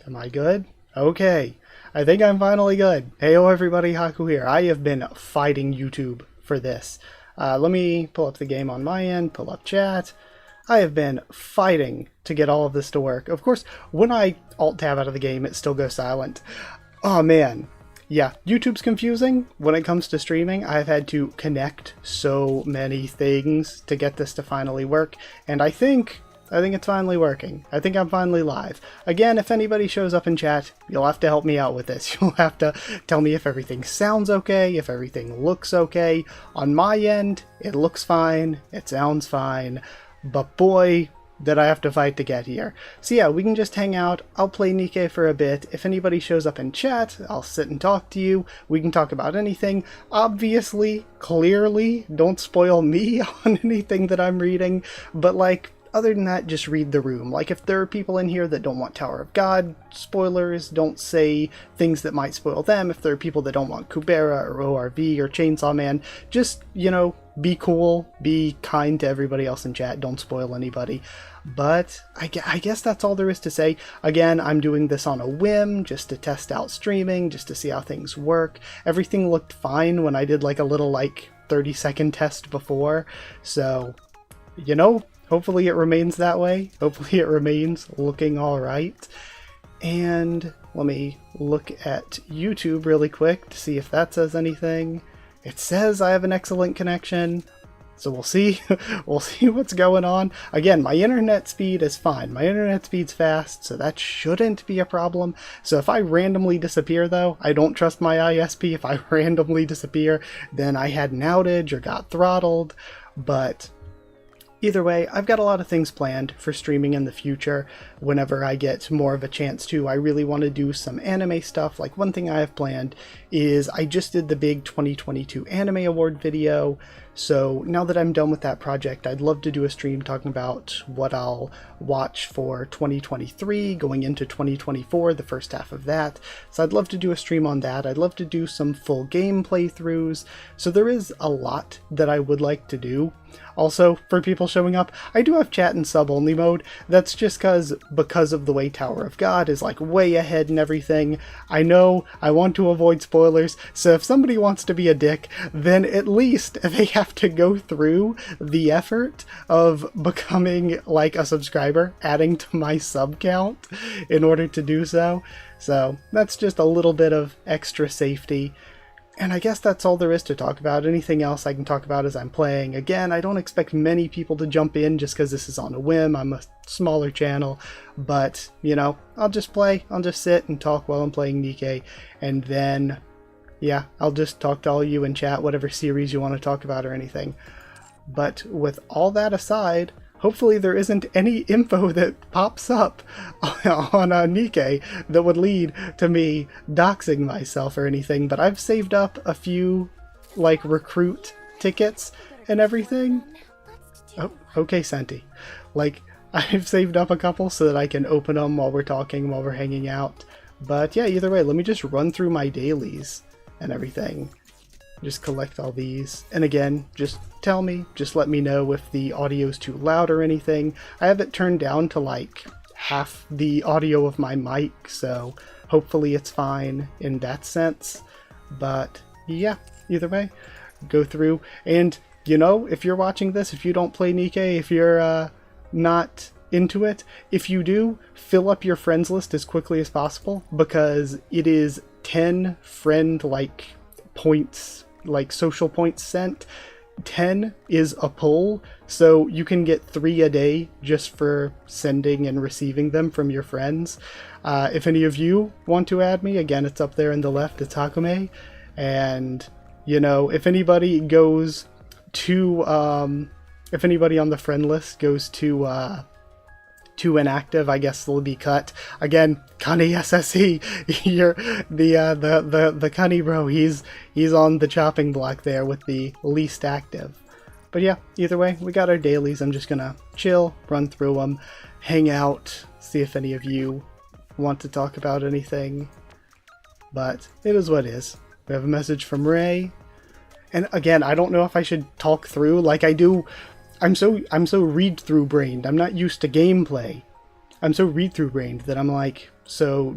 Am I good? Okay. I think I'm finally good. Heyo everybody, Haku here. I have been fighting YouTube for this. Let me pull up the game on my end, pull up chat. I have been fighting to get all of this to work. Of course, when I alt-tab out of the game, it still goes silent. Oh man. Yeah, YouTube's confusing when it comes to streaming. I've had to connect so many things to get this to finally work, and I think it's finally working. I think I'm finally live. Again, if anybody shows up in chat, you'll have to help me out with this. You'll have to tell me if everything sounds okay, if everything looks okay. On my end, it looks fine, it sounds fine, but boy, did I have to fight to get here. So yeah, we can just hang out. I'll play Nikke for a bit. If anybody shows up in chat, I'll sit and talk to you. We can talk about anything. Obviously, clearly, don't spoil me on anything that I'm reading, but like, other than that, just read the room. Like, if there are people in here that don't want Tower of God spoilers, don't say things that might spoil them. If there are people that don't want Kubera or ORV or Chainsaw Man, just, you know, be cool, be kind to everybody else in chat, don't spoil anybody. But I guess that's all there is to say. Again, I'm doing this on a whim, just to test out streaming, just to see how things work. Everything looked fine when I did like a little 30-second test before, so, you know, hopefully it remains that way. Hopefully it remains looking alright. And let me look at YouTube really quick to see if that says anything. It says I have an excellent connection, so we'll see. We'll see what's going on. Again, my internet speed is fine. My internet speed's fast, so that shouldn't be a problem. So if I randomly disappear though, I don't trust my ISP. If I randomly disappear, then I had an outage or got throttled. But either way, I've got a lot of things planned for streaming in the future whenever I get more of a chance to. I really want to do some anime stuff. Like, one thing I have planned is I just did the big 2022 Anime Award video, so now that I'm done with that project, I'd love to do a stream talking about what I'll watch for 2023, going into 2024, the first half of that. So I'd love to do a stream on that. I'd love to do some full game playthroughs. So there is a lot that I would like to do. Also, for people showing up, I do have chat in sub-only mode. That's just because of the way Tower of God is like way ahead and everything. I know I want to avoid spoilers, so if somebody wants to be a dick, then at least they have to go through the effort of becoming like a subscriber, adding to my sub count in order to do so. So that's just a little bit of extra safety. And I guess that's all there is to talk about. Anything else I can talk about as I'm playing. Again, I don't expect many people to jump in just because this is on a whim. I'm a smaller channel, but, you know, I'll just play. I'll just sit and talk while I'm playing Nikke, and then, yeah, I'll just talk to all you in chat, whatever series you want to talk about or anything. But with all that aside, hopefully there isn't any info that pops up on Nikke that would lead to me doxing myself or anything, but I've saved up a few, like, recruit tickets and everything. Oh, okay, Senti. Like, I've saved up a couple so that I can open them while we're talking, while we're hanging out. But yeah, either way, let me just run through my dailies and everything. Just collect all these, and again, just tell me, just let me know if the audio's too loud or anything. I have it turned down to like half the audio of my mic, so hopefully it's fine in that sense. But yeah, either way, go through, and you know, if you're watching this, if you don't play Nikke, if you're not into it, if you do, fill up your friends list as quickly as possible, because it is 10 friend points, like social points sent. 10 is a pull, so you can get 3 a day just for sending and receiving them from your friends. If any of you want to add me, again, it's up there in the left, it's Hakume. And, you know, if anybody goes to, if anybody on the friend list goes to inactive, I guess they'll be cut. Again, Kani SSE, you're the Kani bro, he's on the chopping block there with the least active. But yeah, either way, we got our dailies. I'm just gonna chill, run through them, hang out, see if any of you want to talk about anything. But it is what it is. We have a message from Ray. And again, I don't know if I should talk through like I do. I'm so read-through brained. I'm not used to gameplay. I'm so read-through brained that I'm like, So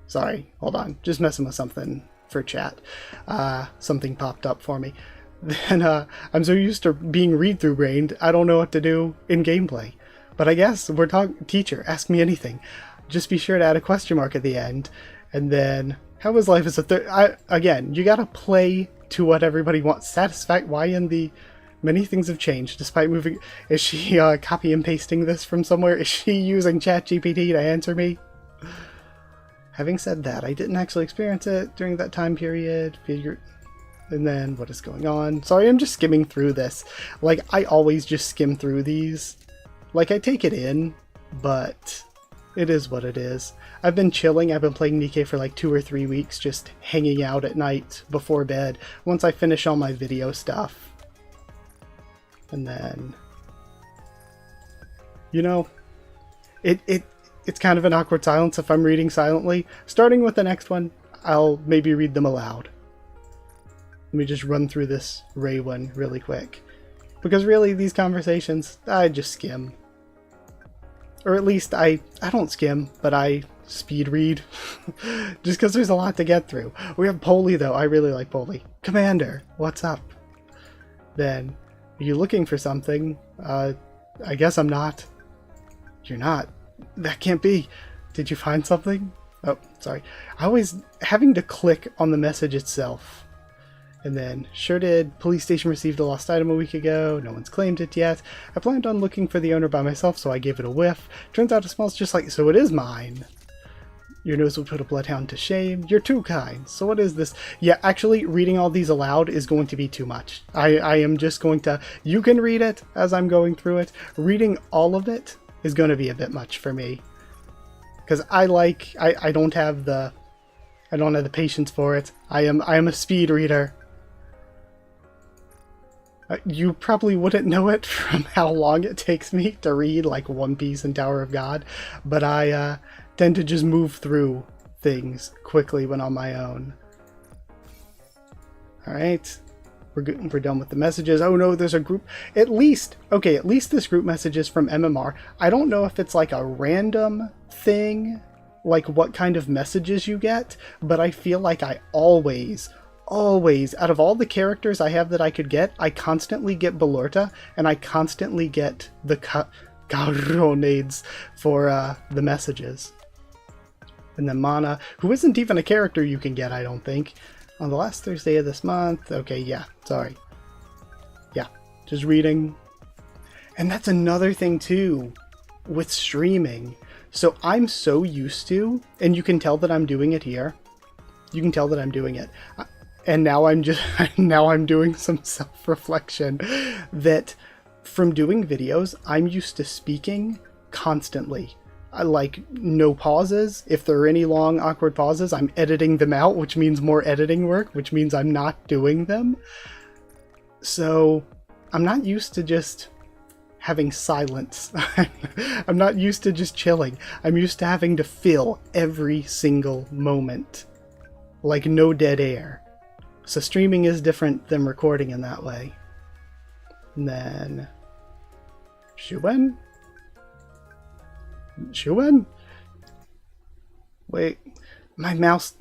sorry, hold on, just messing with something for chat. Something popped up for me. Then I'm so used to being read-through brained, I don't know what to do in gameplay. But I guess we're talking, teacher, ask me anything. Just be sure to add a question mark at the end. And then, how is life as a third? Again, you gotta play to what everybody wants. Why in the many things have changed despite moving. Is she copy and pasting this from somewhere? Is she using ChatGPT to answer me? Having said that, I didn't actually experience it during that time period. And then, what is going on? Sorry, I'm just skimming through this. Like, I always just skim through these. Like, I take it in, but it is what it is. I've been chilling. I've been playing Nikke for like 2 or 3 weeks, just hanging out at night before bed, once I finish all my video stuff. And then, you know, it's kind of an awkward silence if I'm reading silently. Starting with the next one, I'll maybe read them aloud. Let me just run through this Ray one really quick. Because really, these conversations, I just skim. Or at least, I don't skim, but I speed read. Just because there's a lot to get through. We have Polly, though. I really like Polly. Commander, what's up? Then, are you looking for something? I guess I'm not. You're not? That can't be. Did you find something? Oh, sorry. I always having to click on the message itself. And then, sure did. Police station received a lost item a week ago. No one's claimed it yet. I planned on looking for the owner by myself, so I gave it a whiff. Turns out it smells just like... So it is mine. Your nose will put a bloodhound to shame. You're too kind. So what is this? Yeah, actually, reading all these aloud is going to be too much. I am just going to... You can read it as I'm going through it. Reading all of it is going to be a bit much for me. Because I don't have the... I don't have the patience for it. I am a speed reader. You probably wouldn't know it from how long it takes me to read like One Piece and Tower of God, but I tend to just move through things quickly when on my own. Alright, we're done with the messages. Oh no, there's a group. At least this group message is from MMR. I don't know if it's like a random thing, like what kind of messages you get, but I feel like I always, out of all the characters I have that I could get, I constantly get Balorta, and I constantly get the Caronades for the messages. And then Mana, who isn't even a character you can get, I don't think. On the last Thursday of this month. Okay, yeah, sorry. Yeah, just reading. And that's another thing, too, with streaming. So I'm so used to, and you can tell that I'm doing it here. You can tell that I'm doing it. And now I'm doing some self-reflection that from doing videos, I'm used to speaking constantly. I like no pauses. If there are any long, awkward pauses, I'm editing them out, which means more editing work, which means I'm not doing them. So I'm not used to just having silence. I'm not used to just chilling. I'm used to having to fill every single moment. Like no dead air. So streaming is different than recording in that way. And then... Shuwen? Wait, my mouse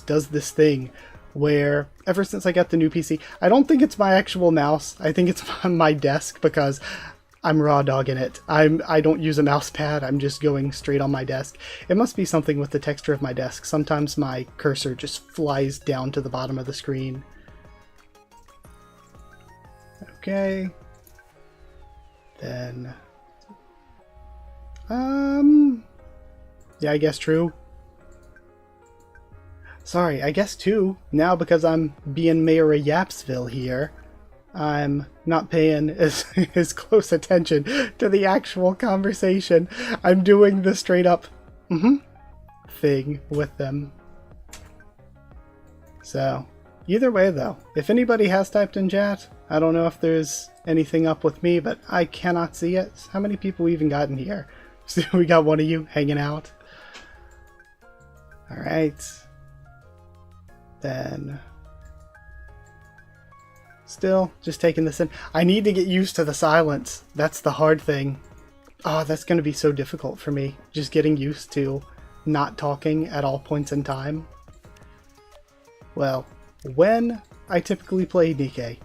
does this thing where ever since I got the new PC, I don't think it's my actual mouse. I think it's my desk because I'm raw dogging it. I don't use a mouse pad. I'm just going straight on my desk. It must be something with the texture of my desk. Sometimes my cursor just flies down to the bottom of the screen. Okay. Then... yeah, I guess true. Sorry, I guess too. Now because I'm being Mayor of Yapsville here, I'm not paying as close attention to the actual conversation. I'm doing the straight up thing with them. So, either way though, if anybody has typed in chat, I don't know if there's anything up with me, but I cannot see it. How many people we even got in here? So we got one of you hanging out. Alright. Then... Still, just taking this in. I need to get used to the silence. That's the hard thing. Oh, that's going to be so difficult for me. Just getting used to not talking at all points in time. Well, when I typically play Nikke,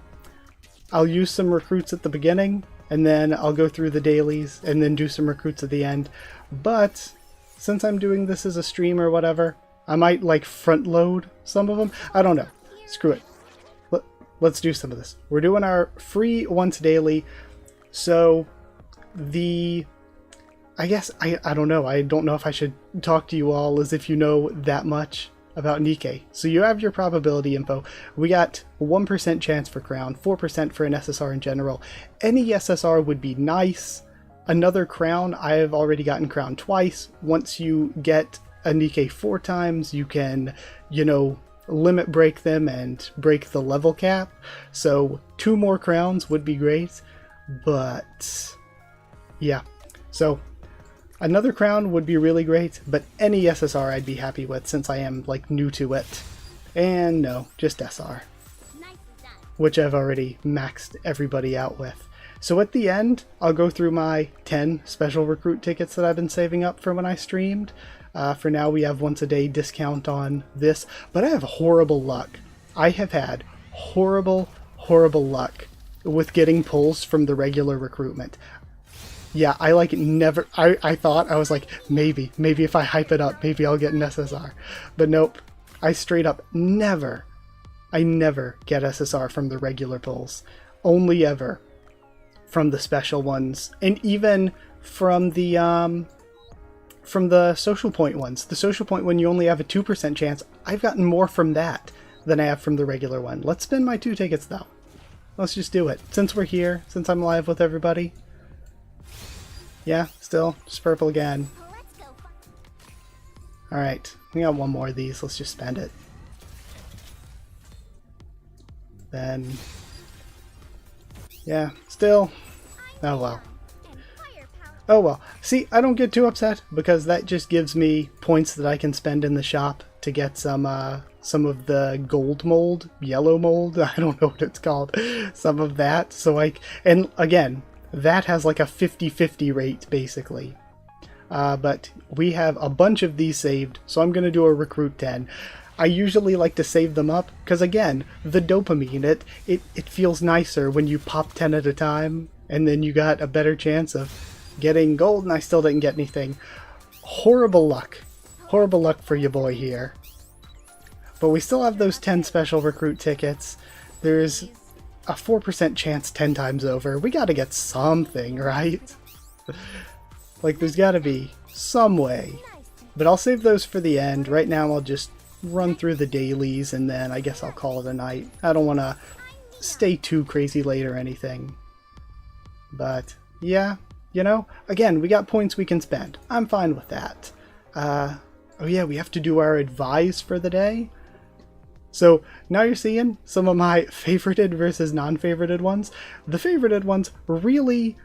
I'll use some recruits at the beginning, and then I'll go through the dailies, and then do some recruits at the end. But since I'm doing this as a stream or whatever, I might like front load some of them. I don't know. Screw it. Let's do some of this. We're doing our free once daily, so I guess, I don't know. I don't know if I should talk to you all as if you know that much about Nikke. So you have your probability info. We got 1% chance for crown, 4% for an SSR in general. Any SSR would be nice. Another crown, I have already gotten crown twice. Once you get a Nikke 4 times, you can, you know, limit break them and break the level cap. So 2 more crowns would be great, but yeah. So another crown would be really great, but any SSR I'd be happy with since I am like new to it. And no, just SR, which I've already maxed everybody out with. So at the end, I'll go through my 10 special recruit tickets that I've been saving up for when I streamed. For now, we have once a day discount on this, but I have horrible luck. I have had horrible luck with getting pulls from the regular recruitment. Yeah, I like never, I thought, I was like, maybe if I hype it up, maybe I'll get an SSR. But nope, I straight up I never get SSR from the regular pulls. Only ever from the special ones, and even from the social point ones. The social point one, you only have a 2% chance. I've gotten more from that than I have from the regular one. Let's spin my 2 tickets though. Let's just do it. Since we're here, since I'm live with everybody. Yeah, still, just purple again. Alright, we got 1 more of these. Let's just spend it. Then, yeah, still. Oh well. Oh well. See, I don't get too upset because that just gives me points that I can spend in the shop to get some of the gold mold, yellow mold, I don't know what it's called, some of that. So like, and again, that has like a 50-50 rate basically. But we have a bunch of these saved, so I'm going to do a recruit 10. I usually like to save them up because again, the dopamine, it feels nicer when you pop 10 at a time and then you got a better chance of getting gold, and I still didn't get anything. Horrible luck for your boy here. But we still have those 10 special recruit tickets. There's a 4% chance 10 times over. We gotta get something, right? Like, there's gotta be some way. But I'll save those for the end. Right now I'll just run through the dailies and then I guess I'll call it a night. I don't want to stay too crazy late or anything. But yeah, you know, again, we got points we can spend. I'm fine with that. Oh yeah, we have to do our advise for the day. So now you're seeing some of my favorited versus non-favorited ones. The favorited ones really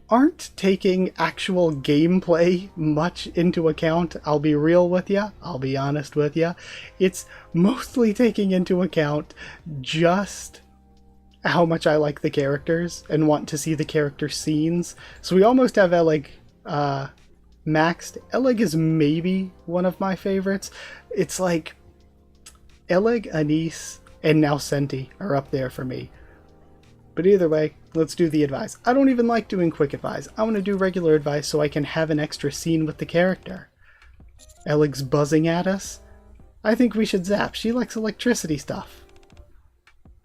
aren't taking actual gameplay much into account. I'll be real with you. I'll be honest with you. It's mostly taking into account just how much I like the characters and want to see the character scenes. So we almost have Elig maxed. Elig is maybe one of my favorites. It's like Elig, Anise, and now Senti are up there for me. But either way, let's do the advice. I don't even like doing quick advice. I want to do regular advice so I can have an extra scene with the character. Elig's buzzing at us. I think we should zap. She likes electricity stuff.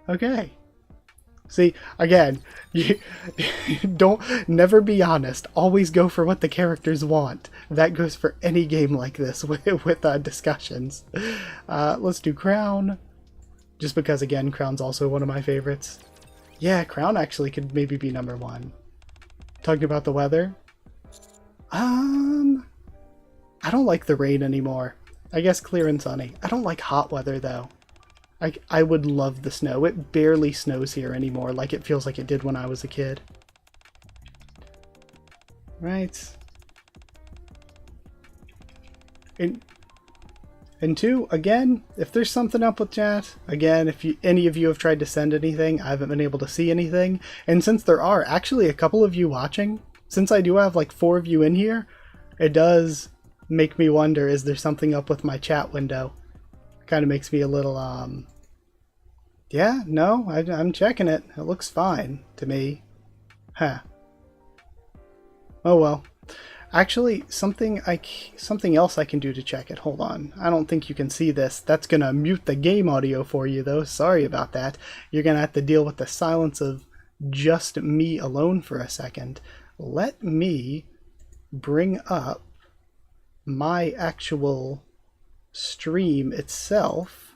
Okay. See, again, you never be honest. Always go for what the characters want. That goes for any game like this with discussions. Let's do Crown. Just because, again, Crown's also one of my favorites. Yeah, Crown actually could maybe be number 1. Talking about the weather. I don't like the rain anymore. I guess clear and sunny. I don't like hot weather though. I would love the snow. It barely snows here anymore like it feels like it did when I was a kid. Right. And 2, again, if there's something up with chat, again, if any of you have tried to send anything, I haven't been able to see anything. And since there are actually a couple of you watching, since I do have like 4 of you in here, it does make me wonder, is there something up with my chat window? Kind of makes me a little, yeah, no, I'm checking it. It looks fine to me. Huh. Oh well. Actually, something else I can do to check it. Hold on. I don't think you can see this. That's gonna mute the game audio for you, though. Sorry about that. You're gonna have to deal with the silence of just me alone for a second. Let me bring up my actual stream itself.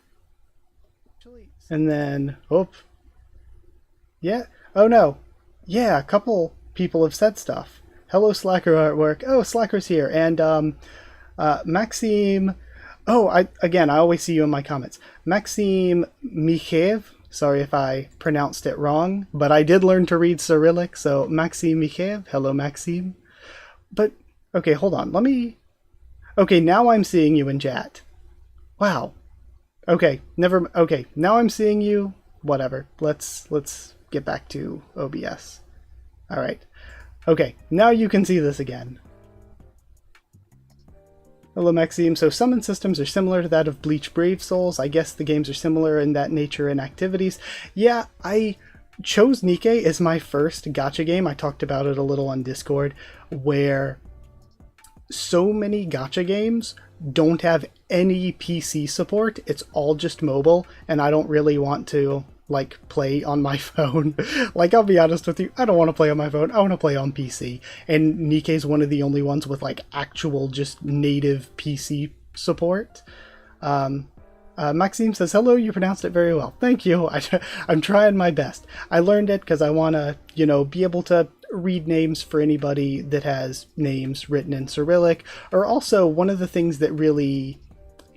And then, oh, yeah. Oh no. Yeah, a couple people have said stuff. Hello, Slacker Artwork. Oh, Slacker's here. And Maxime. Oh, I always see you in my comments. Maxime Michev. Sorry if I pronounced it wrong, but I did learn to read Cyrillic, so Maxime Michev. Hello, Maxime. But, okay, hold on. Let me... Okay, now I'm seeing you in chat. Wow. Okay, okay, now I'm seeing you. Whatever. Let's get back to OBS. All right. Okay, now you can see this again. Hello, Maxime. So summon systems are similar to that of Bleach Brave Souls. I guess the games are similar in that nature and activities. Yeah, I chose Nikke as my first gacha game. I talked about it a little on Discord, where so many gacha games don't have any PC support. It's all just mobile, and I don't really want to like play on my phone. Like, I'll be honest with you, I don't want to play on my phone. I want to play on PC. And Nikke is one of the only ones with like actual just native PC support. Maxime says, hello, you pronounced it very well. Thank you. I'm trying my best. I learned it because I want to, you know, be able to read names for anybody that has names written in Cyrillic. Or also, one of the things that really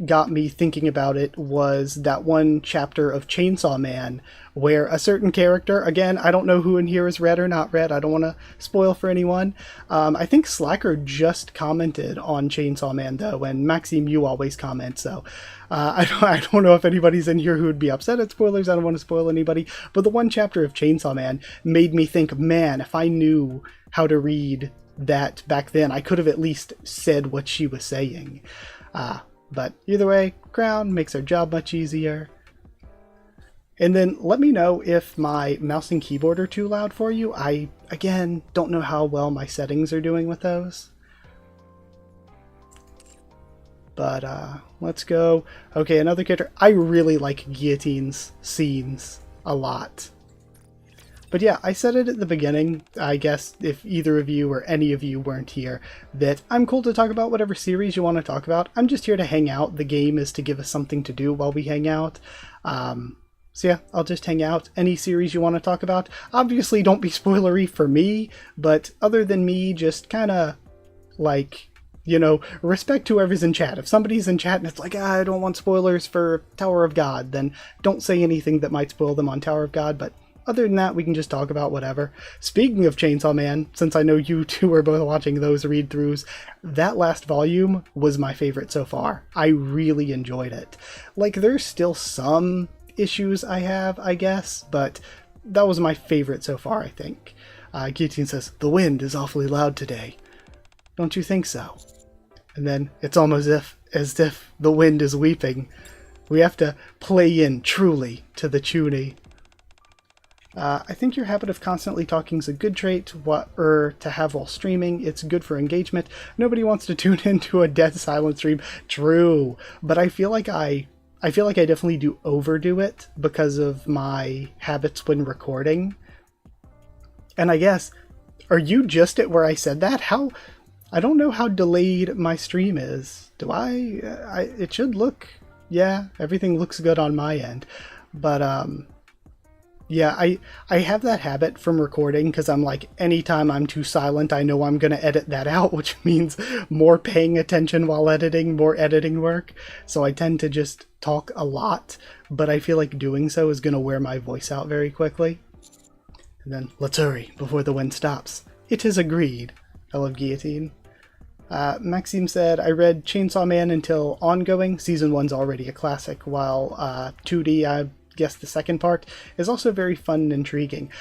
got me thinking about it was that one chapter of Chainsaw Man where a certain character, again, I don't know who in here is red or not red, I don't want to spoil for anyone. I think Slacker just commented on Chainsaw Man though, and Maxime, you always comment, so I don't know if anybody's in here who would be upset at spoilers. I don't want to spoil anybody, but the one chapter of Chainsaw Man made me think, man, if I knew how to read that back then, I could have at least said what she was saying. But either way, Crown makes our job much easier. And then let me know if my mouse and keyboard are too loud for you. I, again, don't know how well my settings are doing with those. But let's go. Okay, another character. I really like Guillotine's scenes a lot. But yeah, I said it at the beginning, I guess if either of you or any of you weren't here, that I'm cool to talk about whatever series you want to talk about. I'm just here to hang out. The game is to give us something to do while we hang out. So yeah, I'll just hang out. Any series you want to talk about. Obviously, don't be spoilery for me, but other than me, just kind of like, you know, respect whoever's in chat. If somebody's in chat and it's like, I don't want spoilers for Tower of God, then don't say anything that might spoil them on Tower of God, but other than that, we can just talk about whatever. Speaking of Chainsaw Man, since I know you two are both watching those read-throughs, that last volume was my favorite so far. I really enjoyed it. Like, there's still some issues I have, I guess, but that was my favorite so far, I think. Guillotine says, the wind is awfully loud today. Don't you think so? And then it's almost as if the wind is weeping. We have to play in truly to the tune. I think your habit of constantly talking is a good trait to have while streaming. It's good for engagement. Nobody wants to tune into a dead silent stream. True, but I feel like I definitely do overdo it because of my habits when recording. And I guess, are you just at where I said that? How? I don't know how delayed my stream is. Do I? It should look, yeah, everything looks good on my end. But yeah, I have that habit from recording because I'm like, anytime I'm too silent, I know I'm going to edit that out, which means more paying attention while editing, more editing work. So I tend to just talk a lot, but I feel like doing so is going to wear my voice out very quickly. And then, let's hurry before the wind stops. It is agreed. I love Guillotine. Maxime said, I read Chainsaw Man until ongoing. Season 1's already a classic, while 2D, I guess the second part, is also very fun and intriguing.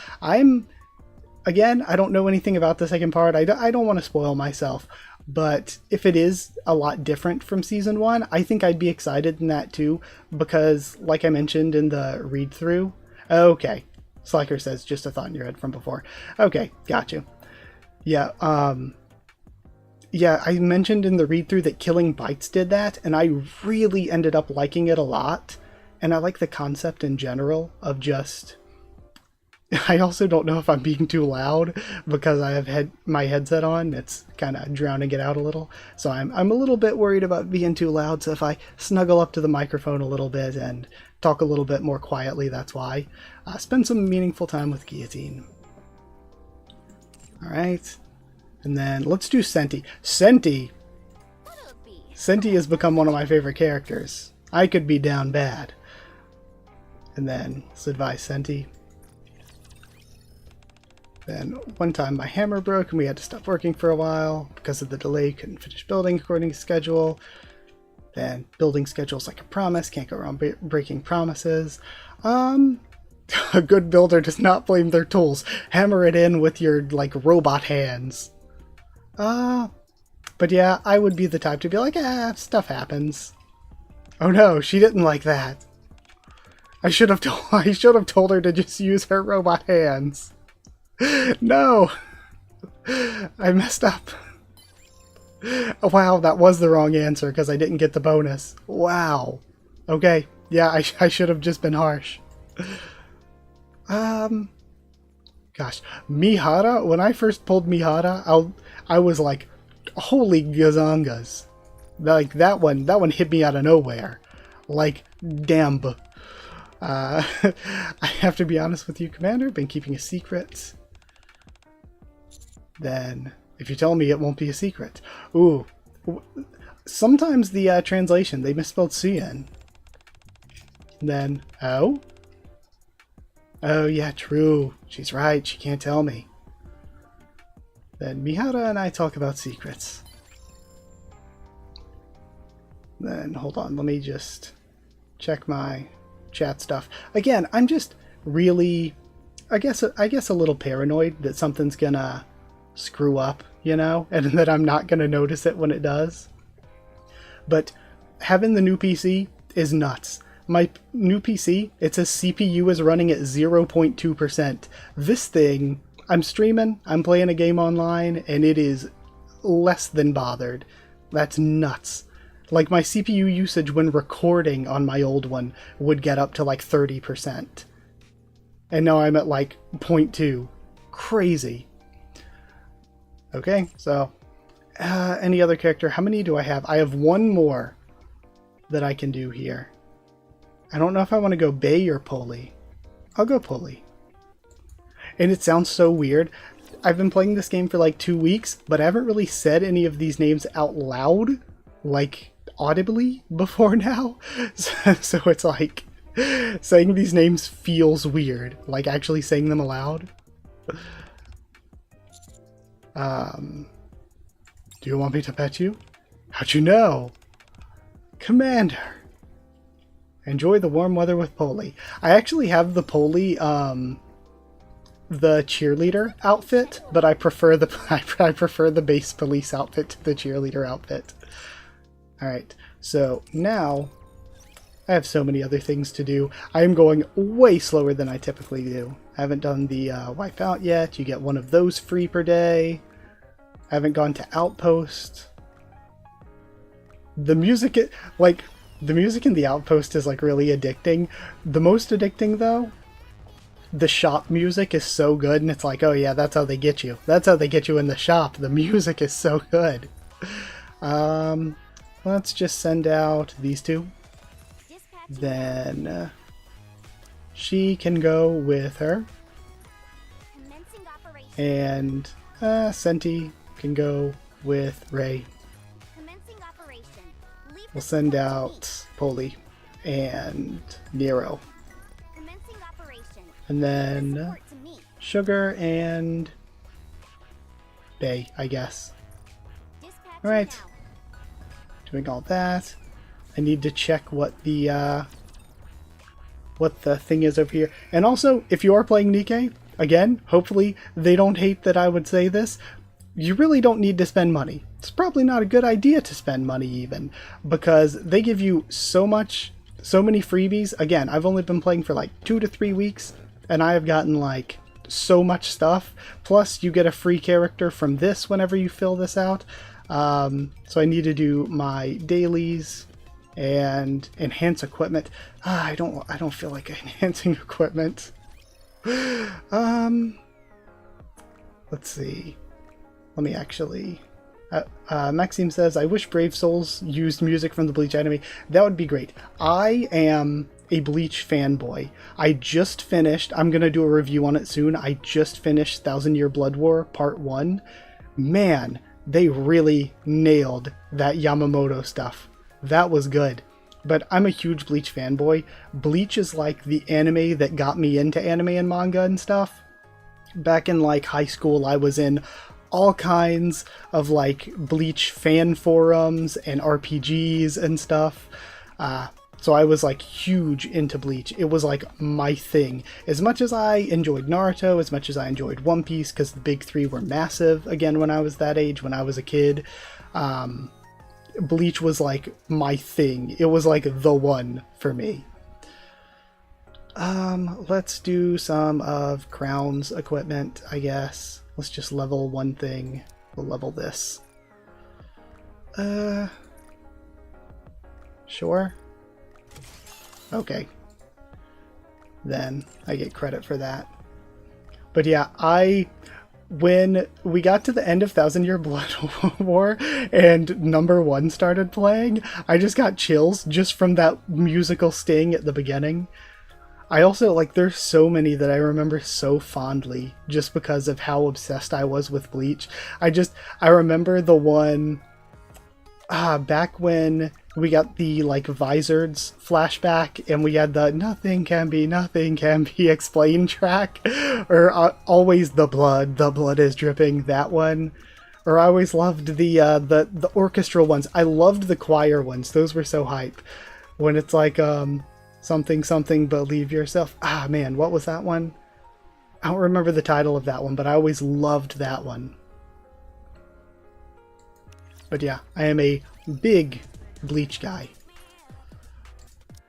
again, I don't know anything about the second part. I don't want to spoil myself. But if it is a lot different from Season 1, I think I'd be excited in that too. Because, like I mentioned in the read-through... Okay. Slacker says, just a thought in your head from before. Okay, got you. Yeah, yeah, I mentioned in the read-through that Killing Bites did that, and I really ended up liking it a lot. And I like the concept in general of just... I also don't know if I'm being too loud because I have my headset on. It's kind of drowning it out a little. So I'm a little bit worried about being too loud. So if I snuggle up to the microphone a little bit and talk a little bit more quietly, that's why. Spend some meaningful time with Guillotine. All right. And then let's do Senti. Senti has become one of my favorite characters. I could be down bad. And then let's advise Senti. Then one time my hammer broke and we had to stop working for a while because of the delay. Couldn't finish building according to schedule. Then building schedule's like a promise. Can't go around breaking promises. A good builder does not blame their tools. Hammer it in with your like robot hands. But yeah, I would be the type to be like, stuff happens. Oh no, she didn't like that. I should have told her to just use her robot hands. No! I messed up. Wow, that was the wrong answer because I didn't get the bonus. Wow. Okay, yeah, I should have just been harsh. Gosh, Mihara, when I first pulled Mihara, I was like, holy gazongas. Like, that one hit me out of nowhere. Like, damn. I have to be honest with you, Commander, been keeping a secret. Then, if you tell me, it won't be a secret. Ooh. Sometimes the translation, they misspelled Suyen. Then, oh? Oh, yeah, true. She's right. She can't tell me. Then Mihara and I talk about secrets. Then, hold on. Let me just check my chat stuff. Again, I'm just really, I guess a little paranoid that something's gonna screw up, you know, and that I'm not gonna notice it when it does. But having the new PC is nuts. My new PC, it says CPU is running at 0.2%. This thing, I'm streaming, I'm playing a game online, and it is less than bothered. That's nuts. Like, my CPU usage when recording on my old one would get up to like 30%. And now I'm at like 0.2. Crazy. Okay, so any other character? How many do I have? I have one more that I can do here. I don't know if I want to go Bay or Poli. I'll go Poli. And it sounds so weird. I've been playing this game for like 2 weeks, but I haven't really said any of these names out loud, like audibly, before now. So it's like, saying these names feels weird, like actually saying them aloud. Do you want me to pet you? How'd you know? Commander! Enjoy the warm weather with Poli. I actually have the Poli, the cheerleader outfit, but I prefer the I prefer the base police outfit to the cheerleader outfit. Alright, so now I have so many other things to do. I am going way slower than I typically do. I haven't done the wipe out yet. You get one of those free per day. I haven't gone to Outpost. The music, the music in the Outpost is like really addicting. The most addicting though, the shop music is so good, and it's like, oh yeah, that's how they get you. That's how they get you in the shop. The music is so good. Let's just send out these two. Then she can go with her. And Senti can go with Ray. We'll send out Poli and Nero. And then Sugar and Bay, I guess. Alright. Doing all that. I need to check what the thing is over here. And also, if you are playing Nikke, again, hopefully they don't hate that I would say this. You really don't need to spend money. It's probably not a good idea to spend money even, because they give you so many freebies. Again, I've only been playing for like 2 to 3 weeks, and I have gotten like so much stuff. Plus, you get a free character from this whenever you fill this out. So I need to do my dailies and enhance equipment. I don't feel like enhancing equipment. Let's see. Let me actually... Maxime says, I wish Brave Souls used music from the Bleach anime. That would be great. I am a Bleach fanboy. I just finished, I'm going to do a review on it soon. I just finished 1000 Year Blood War Part 1. Man, they really nailed that Yamamoto stuff. That was good. But I'm a huge Bleach fanboy. Bleach is like the anime that got me into anime and manga and stuff. Back in like high school, I was in all kinds of like Bleach fan forums and RPGs and stuff. So I was like huge into Bleach. It was like my thing. As much as I enjoyed Naruto, as much as I enjoyed One Piece, because the big three were massive again when I was that age, when I was a kid, Bleach was like my thing. It was like the one for me. Let's do some of Crown's equipment, I guess. Let's just level one thing. We'll level this. Sure. Okay. Then I get credit for that. But yeah, when we got to the end of 1000 Year Blood War and number 1 started playing, I just got chills just from that musical sting at the beginning. I also, like, there's so many that I remember so fondly just because of how obsessed I was with Bleach. I remember the one, back when we got the, like, Vizards flashback and we had the nothing can be explained track, or always the blood is dripping, that one. Or I always loved the orchestral ones. I loved the choir ones. Those were so hype. When it's like, something, believe yourself. Ah, man, what was that one? I don't remember the title of that one, but I always loved that one. But yeah, I am a big Bleach guy.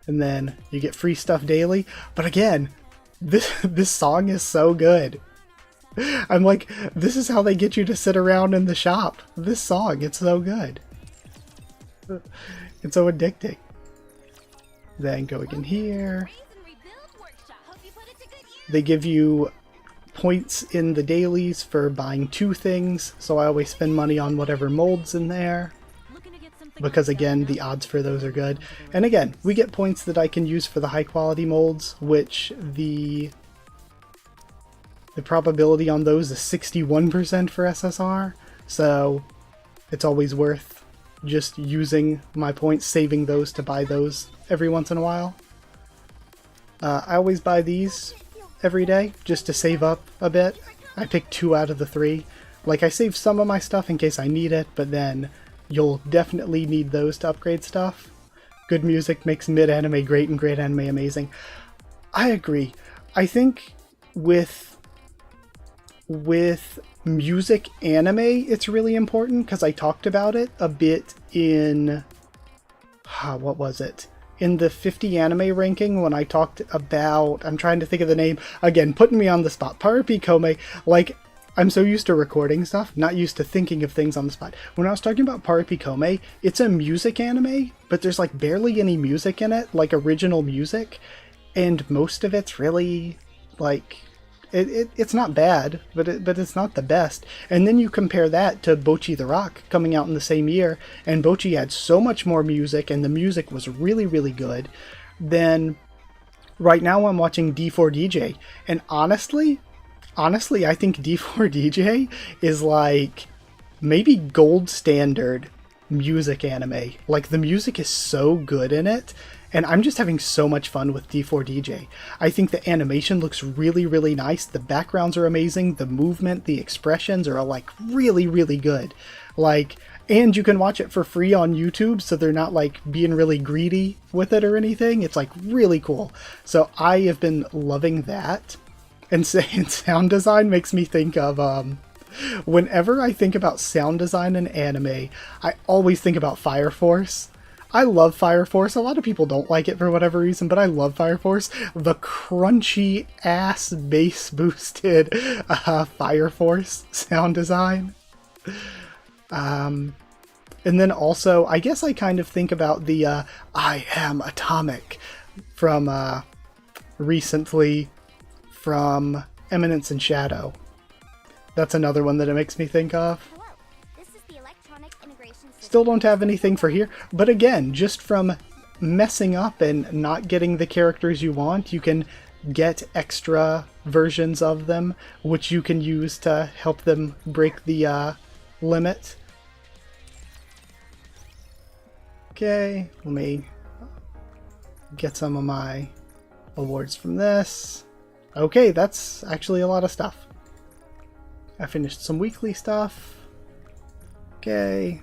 And then you get free stuff daily. But again, this song is so good. I'm like, this is how they get you to sit around in the shop. This song, it's so good. It's so addicting. Then going in here, they give you points in the dailies for buying 2 things, so I always spend money on whatever molds in there, because again, the odds for those are good. And again, we get points that I can use for the high quality molds, which the probability on those is 61% for SSR, so it's always worth just using my points, saving those to buy those every once in a while. I always buy these every day just to save up a bit. I pick 2 out of the 3. Like, I save some of my stuff in case I need it, but then you'll definitely need those to upgrade stuff. Good music makes mid-anime great and great anime amazing. I agree. I think with music anime, it's really important, because I talked about it a bit in... what was it? In the 50 anime ranking, when I talked about... I'm trying to think of the name. Again, putting me on the spot. Parapikome. Like, I'm so used to recording stuff, not used to thinking of things on the spot. When I was talking about Parapikome, it's a music anime, but there's like barely any music in it, like original music. And most of it's really, like... It's not bad, but it's not the best. And then you compare that to Bocchi the Rock coming out in the same year, and Bocchi had so much more music, and the music was really, really good. Then right now I'm watching D4DJ, and honestly, I think D4DJ is like maybe gold standard music anime. Like, the music is so good in it. And I'm just having so much fun with D4DJ. I think the animation looks really, really nice. The backgrounds are amazing. The movement, the expressions are like really, really good. Like, and you can watch it for free on YouTube, so they're not like being really greedy with it or anything. It's like really cool. So I have been loving that. And saying sound design makes me think of, whenever I think about sound design in anime, I always think about Fire Force. I love Fire Force. A lot of people don't like it for whatever reason, but I love Fire Force. The crunchy ass bass boosted Fire Force sound design. And then also, I guess I kind of think about the I Am Atomic from recently from Eminence and Shadow. That's another one that it makes me think of. Still don't have anything for here, but again, just from messing up and not getting the characters you want, you can get extra versions of them, which you can use to help them break the limit. Okay, let me get some of my awards from this. Okay, that's actually a lot of stuff. I finished some weekly stuff. Okay.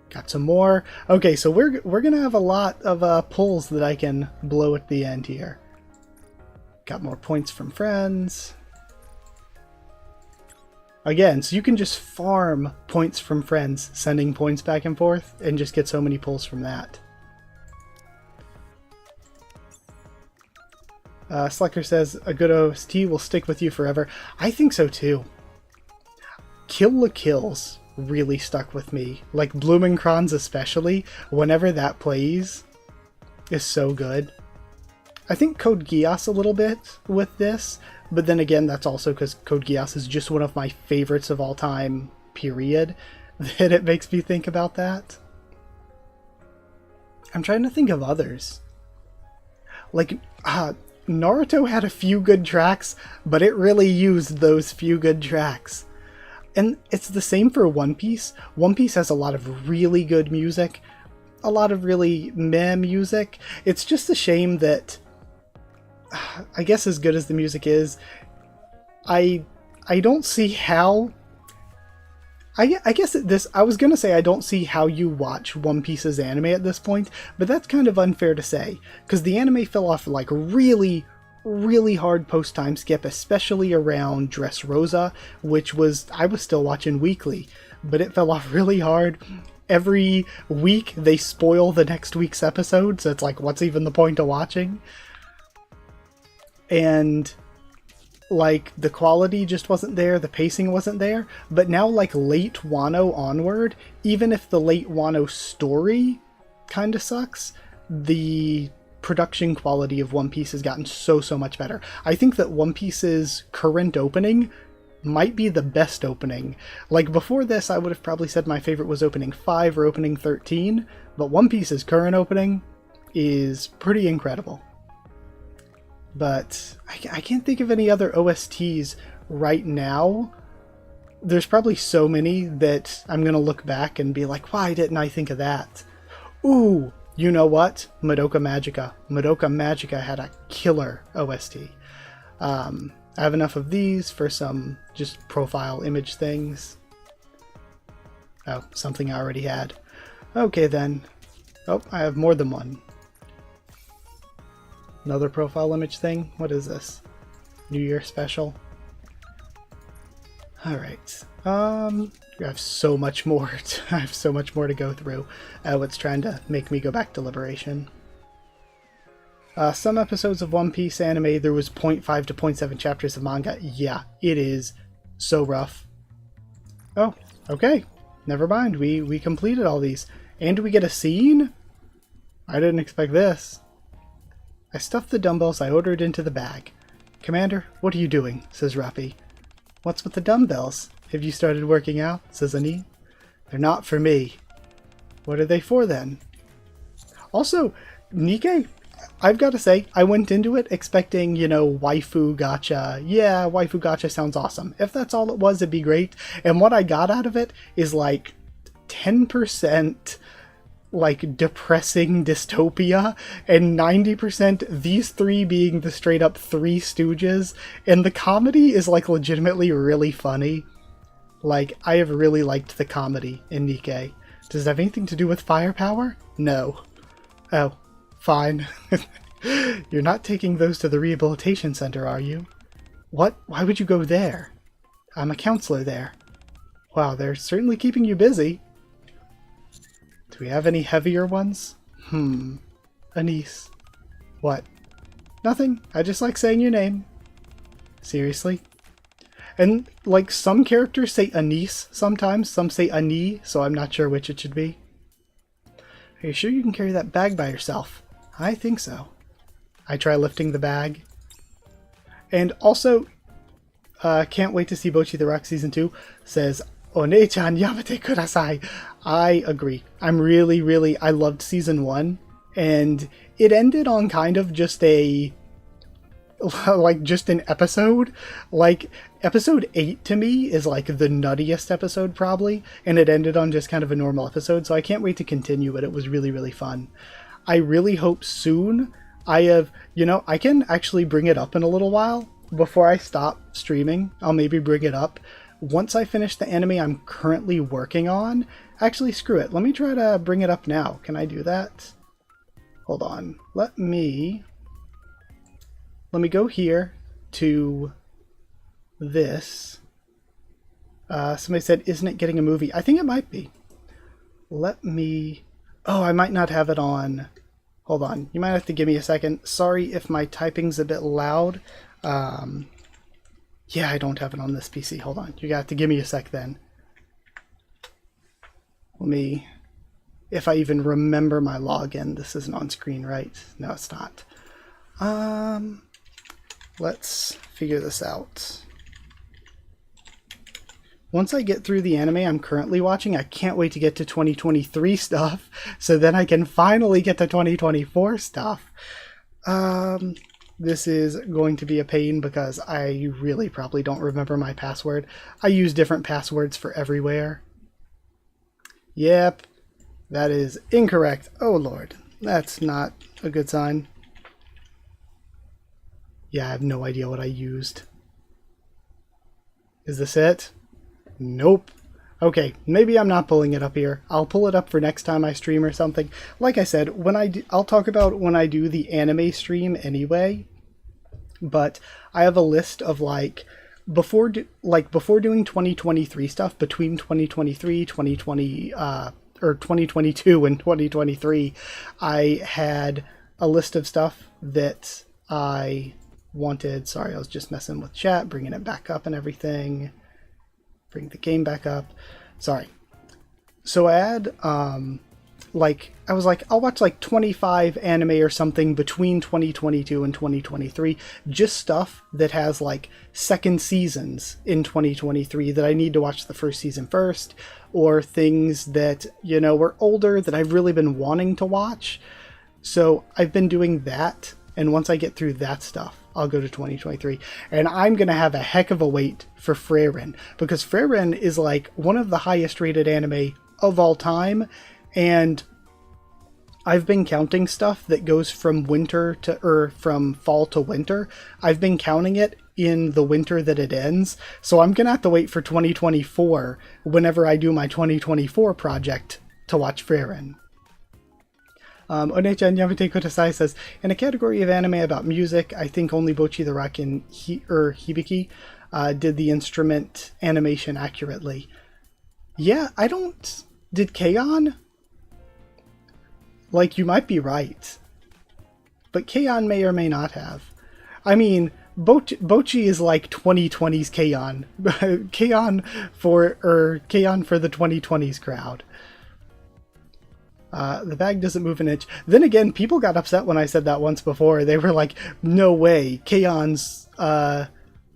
Got some more. Okay, so we're gonna have a lot of pulls that I can blow at the end here. Got more points from friends. Again, so you can just farm points from friends, sending points back and forth, and just get so many pulls from that. Slacker says, a good OST will stick with you forever. I think so too. Kill la Kills really stuck with me. Like Blumenkranz especially, whenever that plays, is so good. I think Code Geass a little bit with this, but then again, that's also because Code Geass is just one of my favorites of all time, period, that it makes me think about that. I'm trying to think of others. Like, Naruto had a few good tracks, but it really used those few good tracks. And it's the same for One Piece. One Piece has a lot of really good music, a lot of really meh music. It's just a shame that, I guess as good as the music is, I don't see how... I guess I was going to say I don't see how you watch One Piece's anime at this point, but that's kind of unfair to say, because the anime fell off like really hard post-time skip, especially around Dressrosa, which I was still watching weekly, but it fell off really hard. Every week they spoil the next week's episode, so it's like, what's even the point of watching? And like, the quality just wasn't there, the pacing wasn't there, but now, like, late Wano onward, even if the late Wano story kind of sucks, the production quality of One Piece has gotten so much better. I think that One Piece's current opening might be the best opening. Like, before this, I would have probably said my favorite was opening 5 or opening 13, but One Piece's current opening is pretty incredible. But I can't think of any other OSTs right now. There's probably so many that I'm going to look back and be like, why didn't I think of that? Ooh, you know what? Madoka Magica. Madoka Magica had a killer OST. I have enough of these for some just profile image things. Oh, something I already had. Okay then. Oh, I have more than one. Another profile image thing? What is this? New Year special? Alright. I have so much more. I have so much more to go through. It's trying to make me go back to Liberation. Some episodes of One Piece anime, there was 0.5 to 0.7 chapters of manga. Yeah, it is so rough. Oh, okay. Never mind. We completed all these. And we get a scene? I didn't expect this. I stuffed the dumbbells I ordered into the bag. Commander, what are you doing? Says Rappi. What's with the dumbbells? Have you started working out? Says Ani. They're not for me. What are they for then? Also, Nikke, I've got to say, I went into it expecting, you know, waifu gacha. Yeah, waifu gacha sounds awesome. If that's all it was, it'd be great. And what I got out of it is like 10% like depressing dystopia and 90% these three being the straight up Three Stooges, and the comedy is like legitimately really funny. Like, I have really liked the comedy in Nikke. Does it have anything to do with firepower? No. Oh, fine. You're not taking those to the rehabilitation center, are you? What? Why would you go there? I'm a counselor there. Wow, they're certainly keeping you busy. Do we have any heavier ones? Anise. What? Nothing. I just like saying your name. Seriously? And, like, some characters say Anise sometimes, some say Ani, so I'm not sure which it should be. Are you sure you can carry that bag by yourself? I think so. I try lifting the bag. And also, can't wait to see Bocchi the Rock Season 2, says, One-chan yamete kudasai. I agree. I loved Season 1, and it ended on kind of just a, like, just an episode. Like, episode 8 to me is, like, the nuttiest episode, probably, and it ended on just kind of a normal episode, so I can't wait to continue it. It was really fun. I really hope soon I can actually bring it up in a little while. Before I stop streaming, I'll maybe bring it up. Once I finish the anime I'm currently working on, actually, screw it. Let me try to bring it up now. Can I do that? Hold on. Let me go here to this. Somebody said, isn't it getting a movie? I think it might be. Oh, I might not have it on. Hold on. You might have to give me a second. Sorry if my typing's a bit loud. Yeah, I don't have it on this PC. Hold on. You got to give me a sec then. If I even remember my login. This isn't on screen, right? No, it's not. Let's figure this out. Once I get through the anime I'm currently watching, I can't wait to get to 2023 stuff, so then I can finally get to 2024 stuff. This is going to be a pain because I really probably don't remember my password. I use different passwords for everywhere. Yep, that is incorrect. Oh lord, that's not a good sign. Yeah, I have no idea what I used. Is this it? Nope. Okay, maybe I'm not pulling it up here. I'll pull it up for next time I stream or something. Like I said, I'll talk about when I do the anime stream anyway. But I have a list of before doing 2023 stuff, between 2023, 2020, or 2022 and 2023, I had a list of stuff that I wanted. Sorry, I was just messing with chat, bringing it back up and everything. Bring the game back up. Sorry. So I had, I was like, I'll watch 25 anime or something between 2022 and 2023. Just stuff that has second seasons in 2023 that I need to watch the first season first, or things that, were older that I've really been wanting to watch. So I've been doing that. And once I get through that stuff, I'll go to 2023. And I'm going to have a heck of a wait for Frieren, because Frieren is one of the highest rated anime of all time. And I've been counting stuff that goes from from fall to winter. I've been counting it in the winter that it ends. So I'm going to have to wait for 2024 whenever I do my 2024 project to watch Frieren. One-chan yamete kudasai says, in a category of anime about music, I think only Bocchi the Rock and Hibiki did the instrument animation accurately. Yeah, did K-On? You might be right. But K-On may or may not have. I mean, Bocchi is 2020's K-On. K-On for the 2020s crowd. The bag doesn't move an inch. Then again, people got upset when I said that once before. They were like, no way, K-On's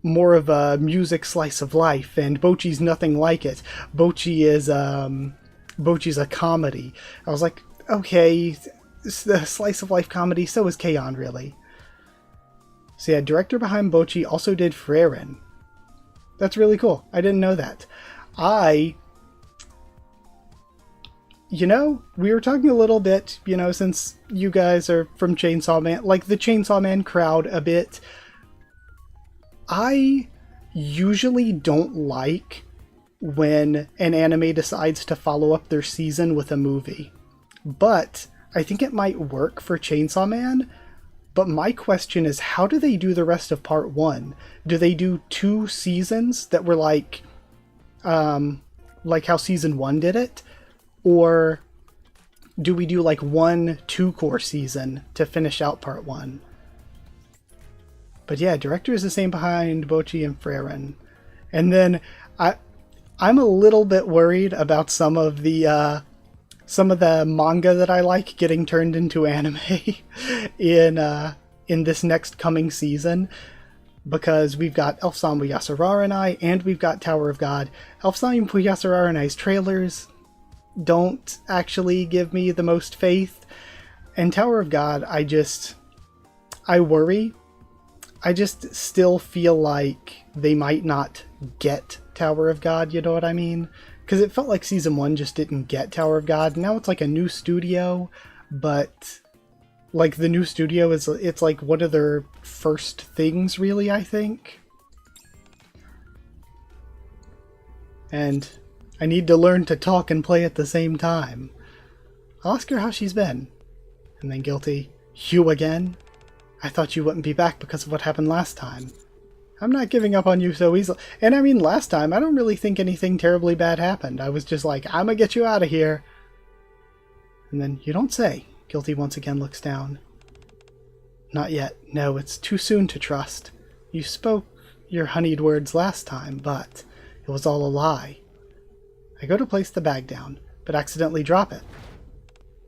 more of a music slice of life, and Bocchi's nothing like it. Bocchi's a comedy. I was like, okay, the slice of life comedy, so is K-On, really. So yeah, director behind Bocchi also did Frieren. That's really cool. I didn't know that. We were talking a little bit, since you guys are from Chainsaw Man, the Chainsaw Man crowd a bit. I usually don't like when an anime decides to follow up their season with a movie. But I think it might work for Chainsaw Man But my question is, how do they do the rest of part 1? Do they do 2 seasons that were like how season 1 did it? Or do we do like 1 2-core season to finish out part 1? But yeah, director is the same behind Bocchi and Freren. And then I'm a little bit worried about some of the manga that I like getting turned into anime in this next coming season, because we've got Elf Samba Yasuraranai and we've got Tower of God. Elf Samba Yasuraranai's trailers don't actually give me the most faith, and Tower of God, I worry. I just still feel like they might not get Tower of God, you know what I mean? Because it felt like season 1 just didn't get Tower of God. Now it's like a new studio, but like the new studio it's like one of their first things, really, I think. And I need to learn to talk and play at the same time. I'll ask her how she's been. And then Guilty, you again? I thought you wouldn't be back because of what happened last time. I'm not giving up on you so easily. And I mean, last time, I don't really think anything terribly bad happened. I was just like, I'm gonna get you out of here. And then, you don't say. Guilty once again looks down. Not yet. No, it's too soon to trust. You spoke your honeyed words last time, but it was all a lie. I go to place the bag down, but accidentally drop it.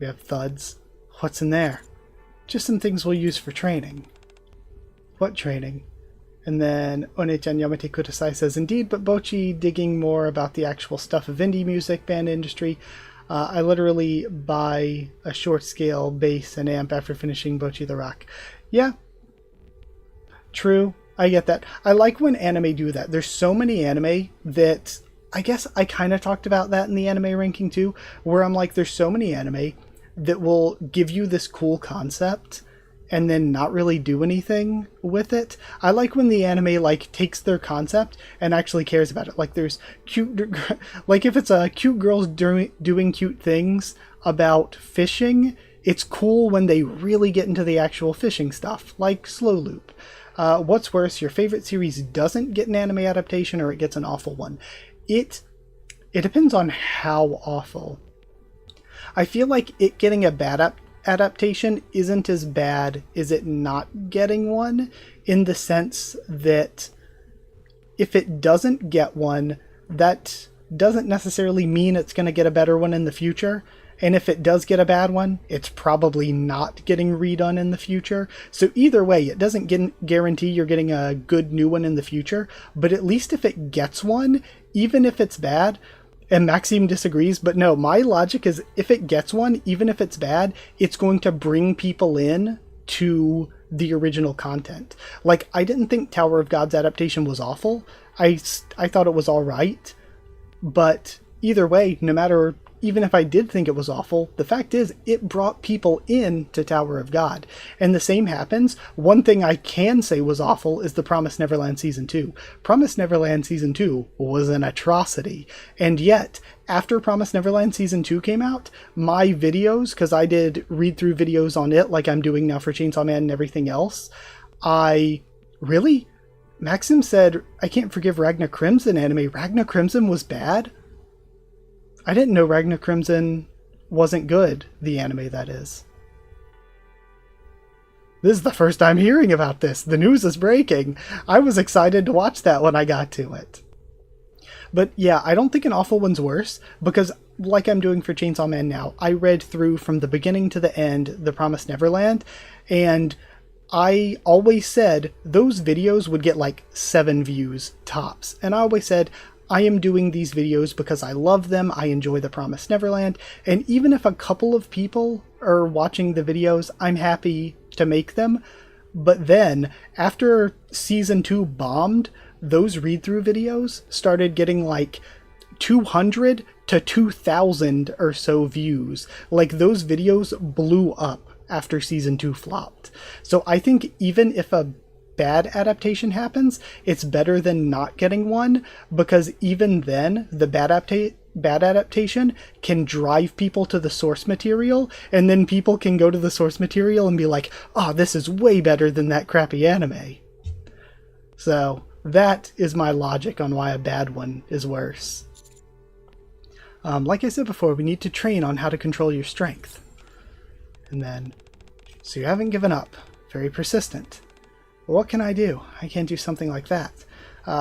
We have thuds. What's in there? Just some things we'll use for training. What training? And then One-chan Yamete Kudasai says, indeed, but Bocchi digging more about the actual stuff of indie music, band industry. I literally buy a short scale bass and amp after finishing Bocchi the Rock. Yeah. True. I get that. I like when anime do that. There's so many anime that, I guess I kind of talked about that in the anime ranking too, where I'm like, there's so many anime that will give you this cool concept and then not really do anything with it. I like when the anime like takes their concept and actually cares about it. Like there's cute, like if it's a cute girls doing cute things about fishing, it's cool when they really get into the actual fishing stuff, like Slow Loop. What's worse, your favorite series doesn't get an anime adaptation or it gets an awful one? It depends on how awful. I feel like it getting a bad adaptation isn't as bad as it not getting one, in the sense that if it doesn't get one, that doesn't necessarily mean it's going to get a better one in the future. And if it does get a bad one, it's probably not getting redone in the future. So either way, it doesn't guarantee you're getting a good new one in the future. But at least if it gets one, even if it's bad, and Maxime disagrees, but no, my logic is if it gets one, even if it's bad, it's going to bring people in to the original content. Like, I didn't think Tower of God's adaptation was awful. I thought it was all right. But either way, no matter, even if I did think it was awful, the fact is it brought people in to Tower of God. And the same happens. One thing I can say was awful is the Promised Neverland Season 2. Promised Neverland Season 2 was an atrocity. And yet, after Promised Neverland Season 2 came out, my videos, because I did read-through videos on it like I'm doing now for Chainsaw Man and everything else, Maxim said, I can't forgive Ragnar Crimson anime. Ragnar Crimson was bad? I didn't know Ragnar Crimson wasn't good, the anime that is. This is the first time hearing about this. The news is breaking. I was excited to watch that when I got to it. But yeah, I don't think an awful one's worse, because like I'm doing for Chainsaw Man now, I read through from the beginning to the end The Promised Neverland, and I always said those videos would get like 7 views tops. And I always said, I am doing these videos because I love them, I enjoy The Promised Neverland, and even if a couple of people are watching the videos, I'm happy to make them. But then, after Season 2 bombed, those read-through videos started getting like 200 to 2,000 or so views. Like, those videos blew up after Season 2 flopped. So I think even if a bad adaptation happens, it's better than not getting one, because even then the bad bad adaptation can drive people to the source material, and then people can go to the source material and be like, oh, this is way better than that crappy anime. So that is my logic on why a bad one is worse. Like I said before, we need to train on how to control your strength. And then, so you haven't given up. Very persistent. Well, what can I do? I can't do something like that.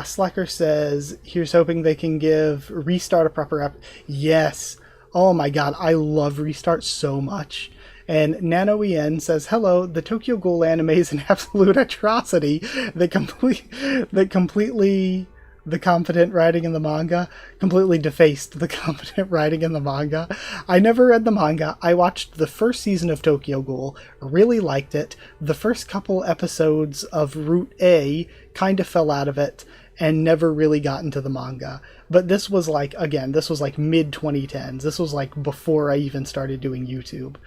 Slacker says, here's hoping they can give Restart a proper app. Yes. Oh my god, I love Restart so much. And NanoEN says, hello, the Tokyo Ghoul anime is an absolute atrocity that completely the competent writing in the manga completely defaced the competent writing in the manga. I never read the manga. I watched the first season of Tokyo Ghoul, really liked it. The first couple episodes of Route A kind of fell out of it and never really got into the manga. But this was like, again, this was like mid-2010s. This was like before I even started doing YouTube.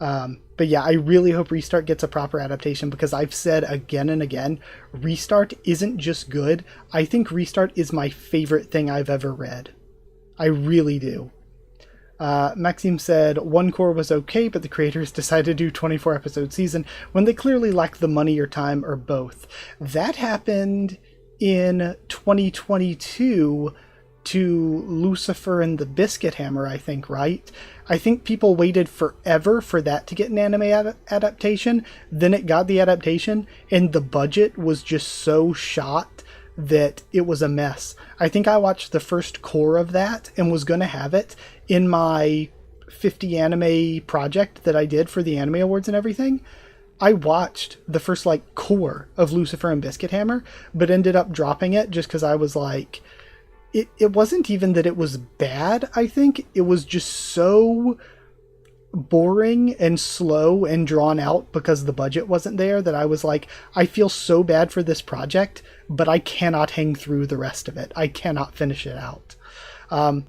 But yeah, I really hope Restart gets a proper adaptation, because I've said again and again, Restart isn't just good. I think Restart is my favorite thing I've ever read. I really do. Maxime said, One Core was okay, but the creators decided to do 24 episode season when they clearly lacked the money or time, or both. That happened in 2022 to Lucifer and the Biscuit Hammer, I think, right? I think people waited forever for that to get an anime adaptation. Then it got the adaptation, and the budget was just so shot that it was a mess. I think I watched the first core of that and was going to have it in my 50 anime project that I did for the Anime Awards and everything. I watched the first like core of Lucifer and Biscuit Hammer, but ended up dropping it just because I was like, it wasn't even that it was bad, I think. It was just so boring and slow and drawn out because the budget wasn't there that I was like, I feel so bad for this project, but I cannot hang through the rest of it. I cannot finish it out.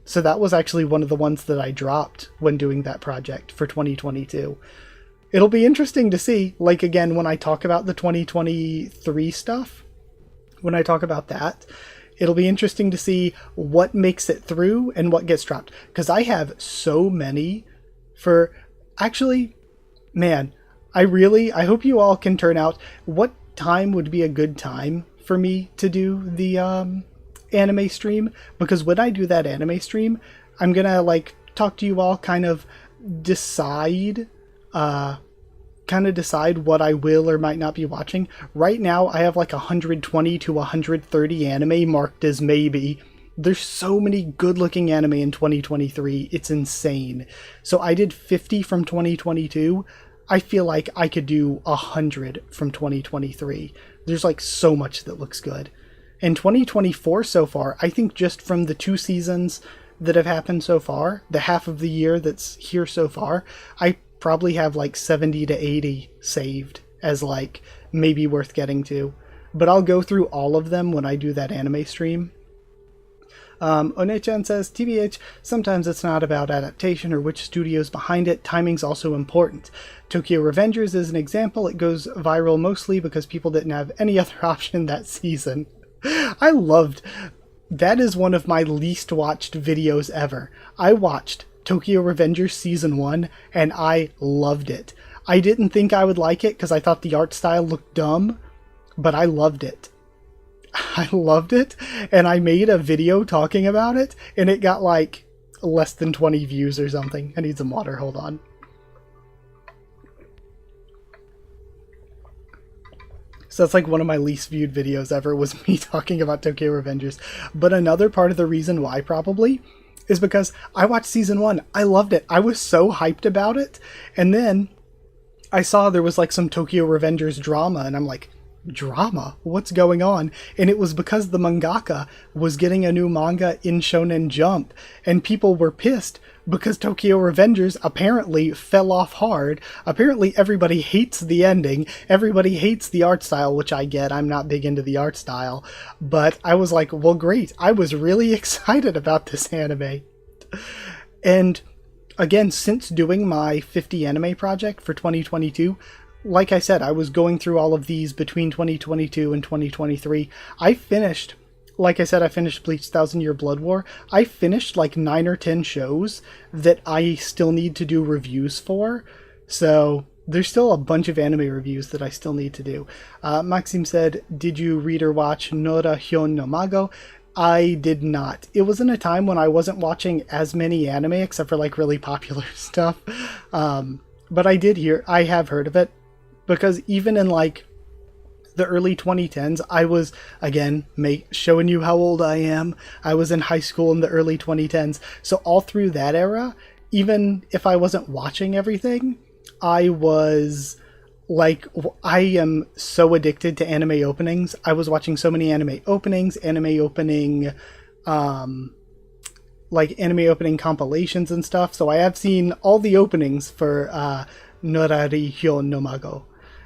So that was actually one of the ones that I dropped when doing that project for 2022. It'll be interesting to see, like, again, when I talk about the 2023 stuff, when I talk about that, it'll be interesting to see what makes it through and what gets dropped. Because I have so many for... Actually, man, I hope you all can turn out. What time would be a good time for me to do the anime stream? Because when I do that anime stream, I'm going to, like, talk to you all, kind of decide what I will or might not be watching. Right now, I have like 120 to 130 anime marked as maybe. There's so many good-looking anime in 2023. It's insane. So I did 50 from 2022. I feel like I could do 100 from 2023. There's like so much that looks good. In 2024 so far, I think just from the 2 seasons that have happened so far, the half of the year that's here so far, I probably have like 70 to 80 saved as like maybe worth getting to. But I'll go through all of them when I do that anime stream. Onechan says, TBH, sometimes it's not about adaptation or which studio's behind it. Timing's also important. Tokyo Revengers is an example. It goes viral mostly because people didn't have any other option that season. I loved... That is one of my least watched videos ever. I watched Tokyo Revengers Season 1, and I loved it. I didn't think I would like it because I thought the art style looked dumb, but I loved it. I loved it, and I made a video talking about it, and it got like less than 20 views or something. I need some water, hold on. So that's like one of my least viewed videos ever, was me talking about Tokyo Revengers. But another part of the reason why probably is because I watched season 1. I loved it. I was so hyped about it. And then I saw there was like some Tokyo Revengers drama, and I'm like, drama? What's going on? And it was because the mangaka was getting a new manga in Shonen Jump, and people were pissed because Tokyo Revengers apparently fell off hard. Apparently everybody hates the ending. Everybody hates the art style, which I get. I'm not big into the art style. But I was like, well, great. I was really excited about this anime. And again, since doing my 50 anime project for 2022, like I said, I was going through all of these between 2022 and 2023. I finished like I said, I finished Bleach Thousand Year Blood War. I finished like 9 or 10 shows that I still need to do reviews for. So there's still a bunch of anime reviews that I still need to do. Maxim said, did you read or watch Nora Hyon no Mago? I did not. It was in a time when I wasn't watching as many anime except for like really popular stuff. But I have heard of it, because even in like the early 2010s, I was, again, showing you how old I am. I was in high school in the early 2010s. So all through that era, even if I wasn't watching everything, I was like, I am so addicted to anime openings. I was watching so many anime openings, anime opening compilations and stuff. So I have seen all the openings for Norari Hyon no Mago.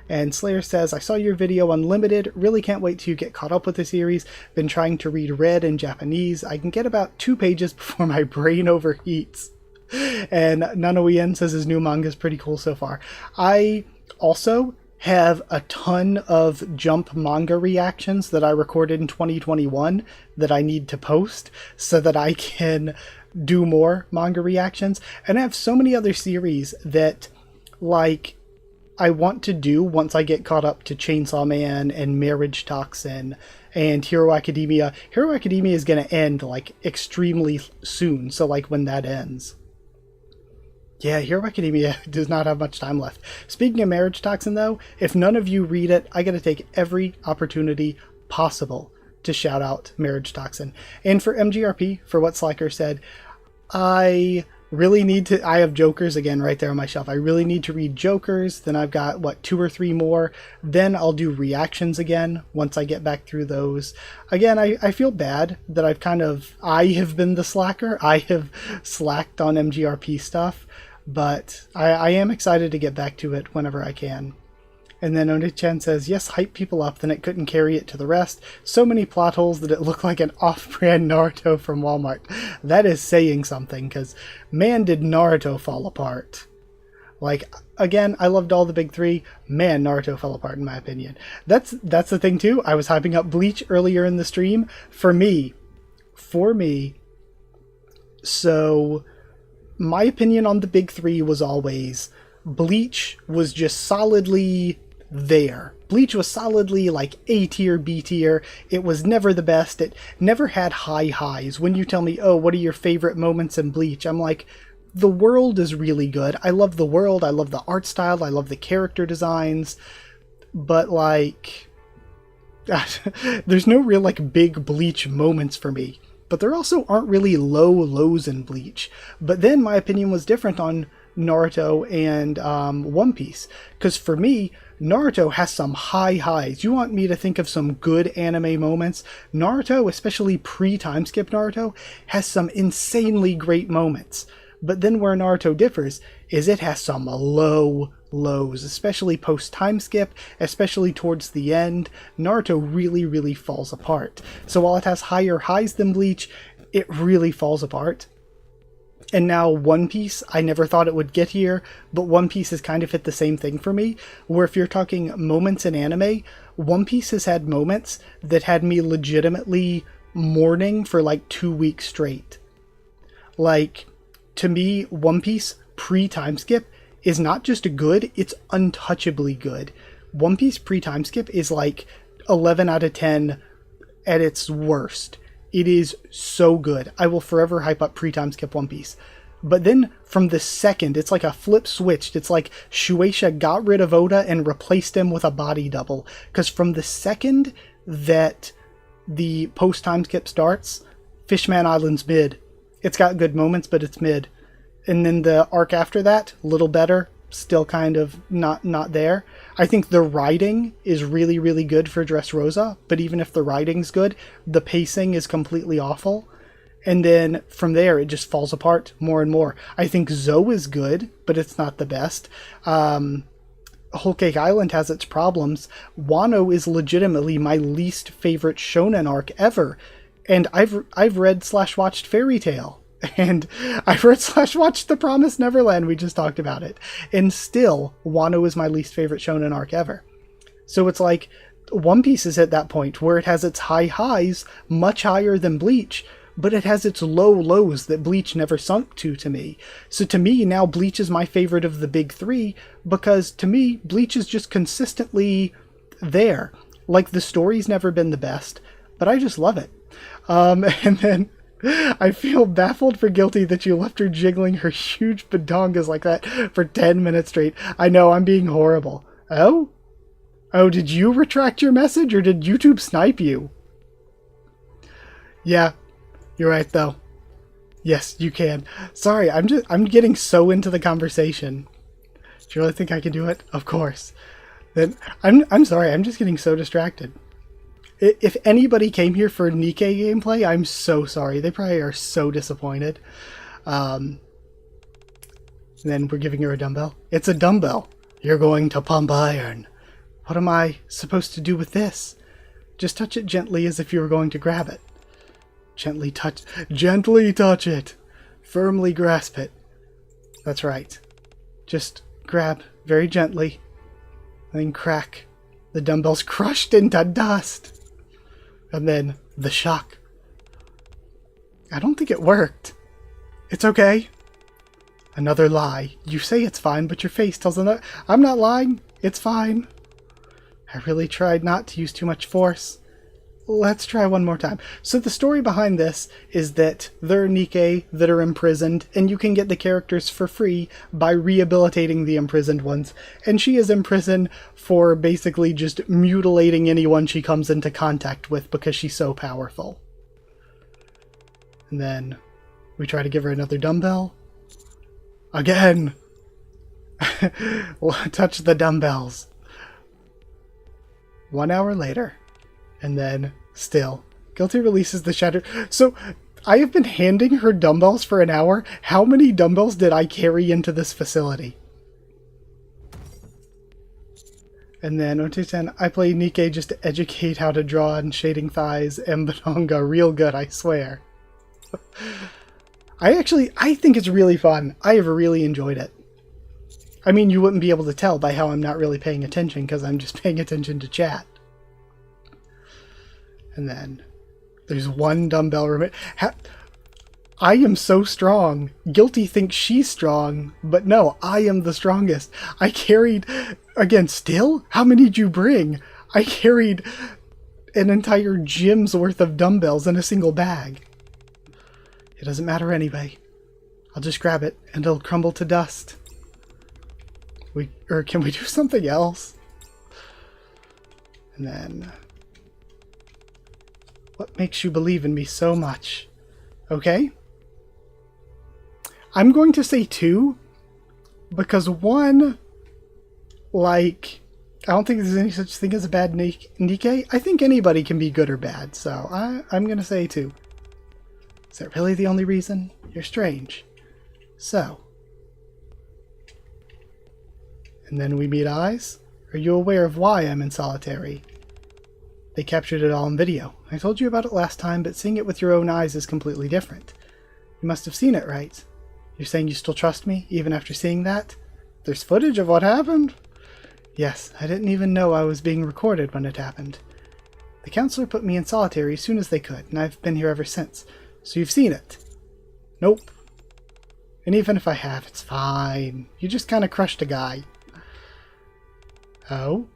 And Slayer says, I saw your video Unlimited. Really can't wait till you get caught up with the series. Been trying to read Red in Japanese. I can get about 2 pages before my brain overheats. And Nanoien says his new manga is pretty cool so far. I also have a ton of Jump manga reactions that I recorded in 2021 that I need to post so that I can do more manga reactions. And I have so many other series that, like, I want to do once I get caught up to Chainsaw Man and Marriage Toxin and Hero Academia. Hero Academia is going to end, like, extremely soon, so, like, when that ends. Yeah, Hero Academia does not have much time left. Speaking of Marriage Toxin, though, if none of you read it, I gotta take every opportunity possible to shout out Marriage Toxin. And for MGRP, for what Slacker said, I really need to... I have Jokers again right there on my shelf. I really need to read Jokers. Then I've got, 2 or 3 more. Then I'll do reactions again once I get back through those. Again, I feel bad that I have been the slacker. I have slacked on MGRP stuff. But I am excited to get back to it whenever I can. And then Oni-chan says, yes, hype people up, then it couldn't carry it to the rest. So many plot holes that it looked like an off-brand Naruto from Walmart. That is saying something, because man, did Naruto fall apart. Like, again, I loved all the big 3. Man, Naruto fell apart in my opinion. That's the thing too. I was hyping up Bleach earlier in the stream. For me, so... my opinion on the big 3 was always Bleach was just solidly there. Bleach was solidly like A tier, B tier. It was never the best. It never had high highs. When you tell me, oh, what are your favorite moments in Bleach? I'm like, the world is really good. I love the world. I love the art style. I love the character designs. But like, there's no real like big Bleach moments for me. But there also aren't really low lows in Bleach. But then my opinion was different on Naruto and One Piece. Because for me, Naruto has some high highs. You want me to think of some good anime moments? Naruto, especially pre-time skip Naruto, has some insanely great moments. But then where Naruto differs is it has some low lows, especially post-time skip, especially towards the end. Naruto really, really falls apart. So while it has higher highs than Bleach, it really falls apart. And now One Piece, I never thought it would get here, but One Piece has kind of hit the same thing for me, where if you're talking moments in anime, One Piece has had moments that had me legitimately mourning for like 2 weeks straight. Like, to me, One Piece pre-time skip is not just good, it's untouchably good. One Piece pre-time skip is like 11 out of 10 at its worst. It is so good. I will forever hype up pre-time skip One Piece. But then from the second, it's like a flip switched. It's like Shueisha got rid of Oda and replaced him with a body double. Because from the second that the post-time skip starts, Fishman Island's mid. It's got good moments, but it's mid. And then the arc after that, a little better, still kind of not there. I think the writing is really, really good for Dressrosa, but even if the writing's good, the pacing is completely awful. And then from there, it just falls apart more and more. I think Zoe is good, but it's not the best. Whole Cake Island has its problems. Wano is legitimately my least favorite shonen arc ever. And I've read/watched Fairy Tail. And I've read/watched The Promised Neverland, we just talked about it. And still, Wano is my least favorite shonen arc ever. So it's like, One Piece is at that point where it has its high highs much higher than Bleach, but it has its low lows that Bleach never sunk to me. So to me, now Bleach is my favorite of the big three, because to me, Bleach is just consistently there. Like, the story's never been the best, but I just love it. And then I feel baffled for Guilty that you left her jiggling her huge badongas like that for 10 minutes straight. I know, I'm being horrible. Oh? Oh, did you retract your message, or did YouTube snipe you? Yeah, you're right, though. Yes, you can. Sorry, I'm getting so into the conversation. Do you really think I can do it? Of course. Then I'm sorry, I'm just getting so distracted. If anybody came here for Nikke gameplay, I'm so sorry. They probably are so disappointed. And then we're giving her a dumbbell. It's a dumbbell. You're going to pump iron. What am I supposed to do with this? Just touch it gently as if you were going to grab it. Gently touch it. Firmly grasp it. That's right. Just grab very gently. And then crack. The dumbbell's crushed into dust. And then the shock. I don't think it worked. It's okay. Another lie. You say it's fine, but your face tells another. I'm not lying. It's fine. I really tried not to use too much force. Let's try one more time. So the story behind this is that there are Nikke that are imprisoned, and you can get the characters for free by rehabilitating the imprisoned ones. And she is imprisoned for basically just mutilating anyone she comes into contact with because she's so powerful. And then we try to give her another dumbbell. Again! Touch the dumbbells. 1 hour later. And then, still, Guilty releases the shattered... So, I have been handing her dumbbells for an hour. How many dumbbells did I carry into this facility? And then, Ote-san, I play Nikke just to educate how to draw and shading thighs and Banonga real good, I swear. I think it's really fun. I have really enjoyed it. I mean, you wouldn't be able to tell by how I'm not really paying attention, because I'm just paying attention to chat. And then there's one dumbbell remaining. I am so strong. Guilty thinks she's strong, but no, I am the strongest. I carried, again, still? How many did you bring? I carried an entire gym's worth of dumbbells in a single bag. It doesn't matter anyway. I'll just grab it and it'll crumble to dust. Or can we do something else? And then... What makes you believe in me so much? Okay? I'm going to say 2, because 1, like, I don't think there's any such thing as a bad Nikke. I think anybody can be good or bad, so I'm going to say 2. Is that really the only reason? You're strange. So. And then we meet eyes. Are you aware of why I'm in solitary? They captured it all on video. I told you about it last time, but seeing it with your own eyes is completely different. You must have seen it, right? You're saying you still trust me, even after seeing that? There's footage of what happened? Yes, I didn't even know I was being recorded when it happened. The counselor put me in solitary as soon as they could, and I've been here ever since. So you've seen it? Nope. And even if I have, it's fine. You just kind of crushed a guy. Oh?